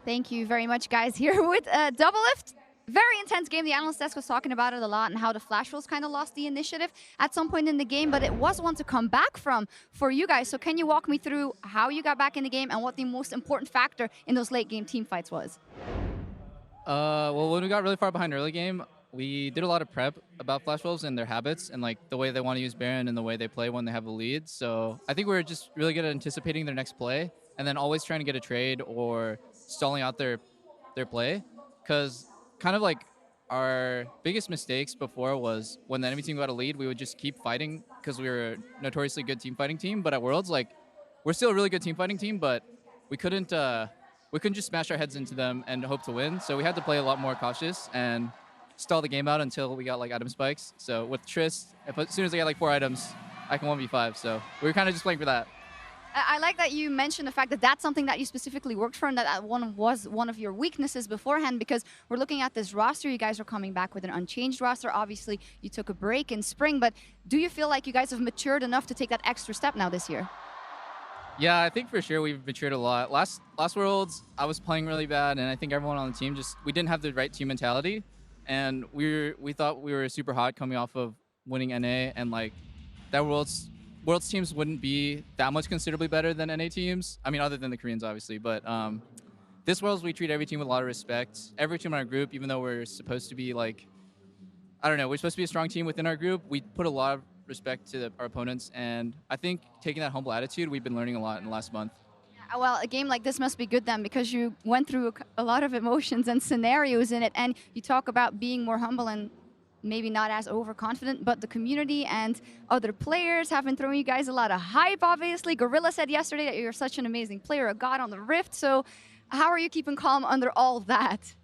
Speaker 8: Thank you very much, guys. Here with DoubleLift. Very intense game. The analyst desk was talking about it a lot and how the Flash Wolves kind of lost the initiative at some point in the game, but it was one to come back from for you guys. So can you walk me through how you got back in the game and what the most important factor in those late game team fights was?
Speaker 9: Well, when we got really far behind early game, we did a lot of prep about Flash Wolves and their habits and like the way they want to use Baron and the way they play when they have a lead. So I think we were just really good at anticipating their next play and then always trying to get a trade or stalling out their play, because kind of like our biggest mistakes before was when the enemy team got a lead, we would just keep fighting because we were a notoriously good team fighting team. But at Worlds, like, we're still a really good team fighting team, but we couldn't just smash our heads into them and hope to win. So we had to play a lot more cautious and stall the game out until we got like item spikes. So with Trist, as soon as I get like 4 items, I can 1v5. So we were kind of just playing for that.
Speaker 8: I like that you mentioned the fact that that's something that you specifically worked for and that was one of your weaknesses beforehand, because we're looking at this roster. You guys are coming back with an unchanged roster. Obviously, you took a break in spring, but do you feel like you guys have matured enough to take that extra step now this year?
Speaker 9: Yeah, I think for sure we've matured a lot. Last Worlds, I was playing really bad, and I think everyone on the team we didn't have the right team mentality, and we thought we were super hot coming off of winning NA, and like that Worlds teams wouldn't be that much considerably better than NA teams. I mean, other than the Koreans, obviously. But this Worlds, we treat every team with a lot of respect. Every team in our group, even though we're supposed to be like, I don't know, we're supposed to be a strong team within our group, we put a lot of respect to our opponents. And I think taking that humble attitude, we've been learning a lot in the last month.
Speaker 8: Well, a game like this must be good then, because you went through a lot of emotions and scenarios in it, and you talk about being more humble and maybe not as overconfident, but the community and other players have been throwing you guys a lot of hype, obviously. Gorilla said yesterday that you're such an amazing player, a god on the Rift. So how are you keeping calm under all of that?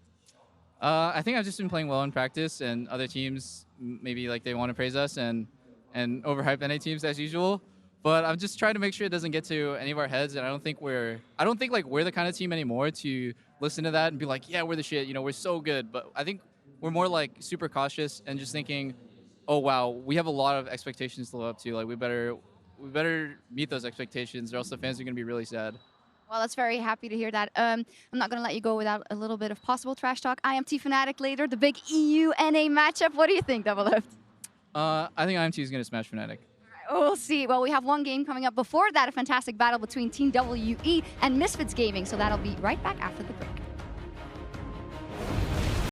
Speaker 9: I think I've just been playing well in practice, and other teams maybe like they want to praise us and overhype NA teams as usual. But I'm just trying to make sure it doesn't get to any of our heads, and I don't think like we're the kind of team anymore to listen to that and be like, yeah, we're the shit, you know, we're so good. But I think we're more like super cautious and just thinking, oh wow, we have a lot of expectations to live up to. Like we better meet those expectations, or else the fans are gonna be really sad.
Speaker 8: Well, that's very happy to hear that. I'm not going to let you go without a little bit of possible trash talk. IMT Fnatic later, the big EU-NA matchup. What do you think, DoubleLift?
Speaker 9: I think IMT is going to smash Fnatic.
Speaker 8: We'll see. Well, we have one game coming up. Before that, a fantastic battle between Team WE and Misfits Gaming. So that'll be right back after the break.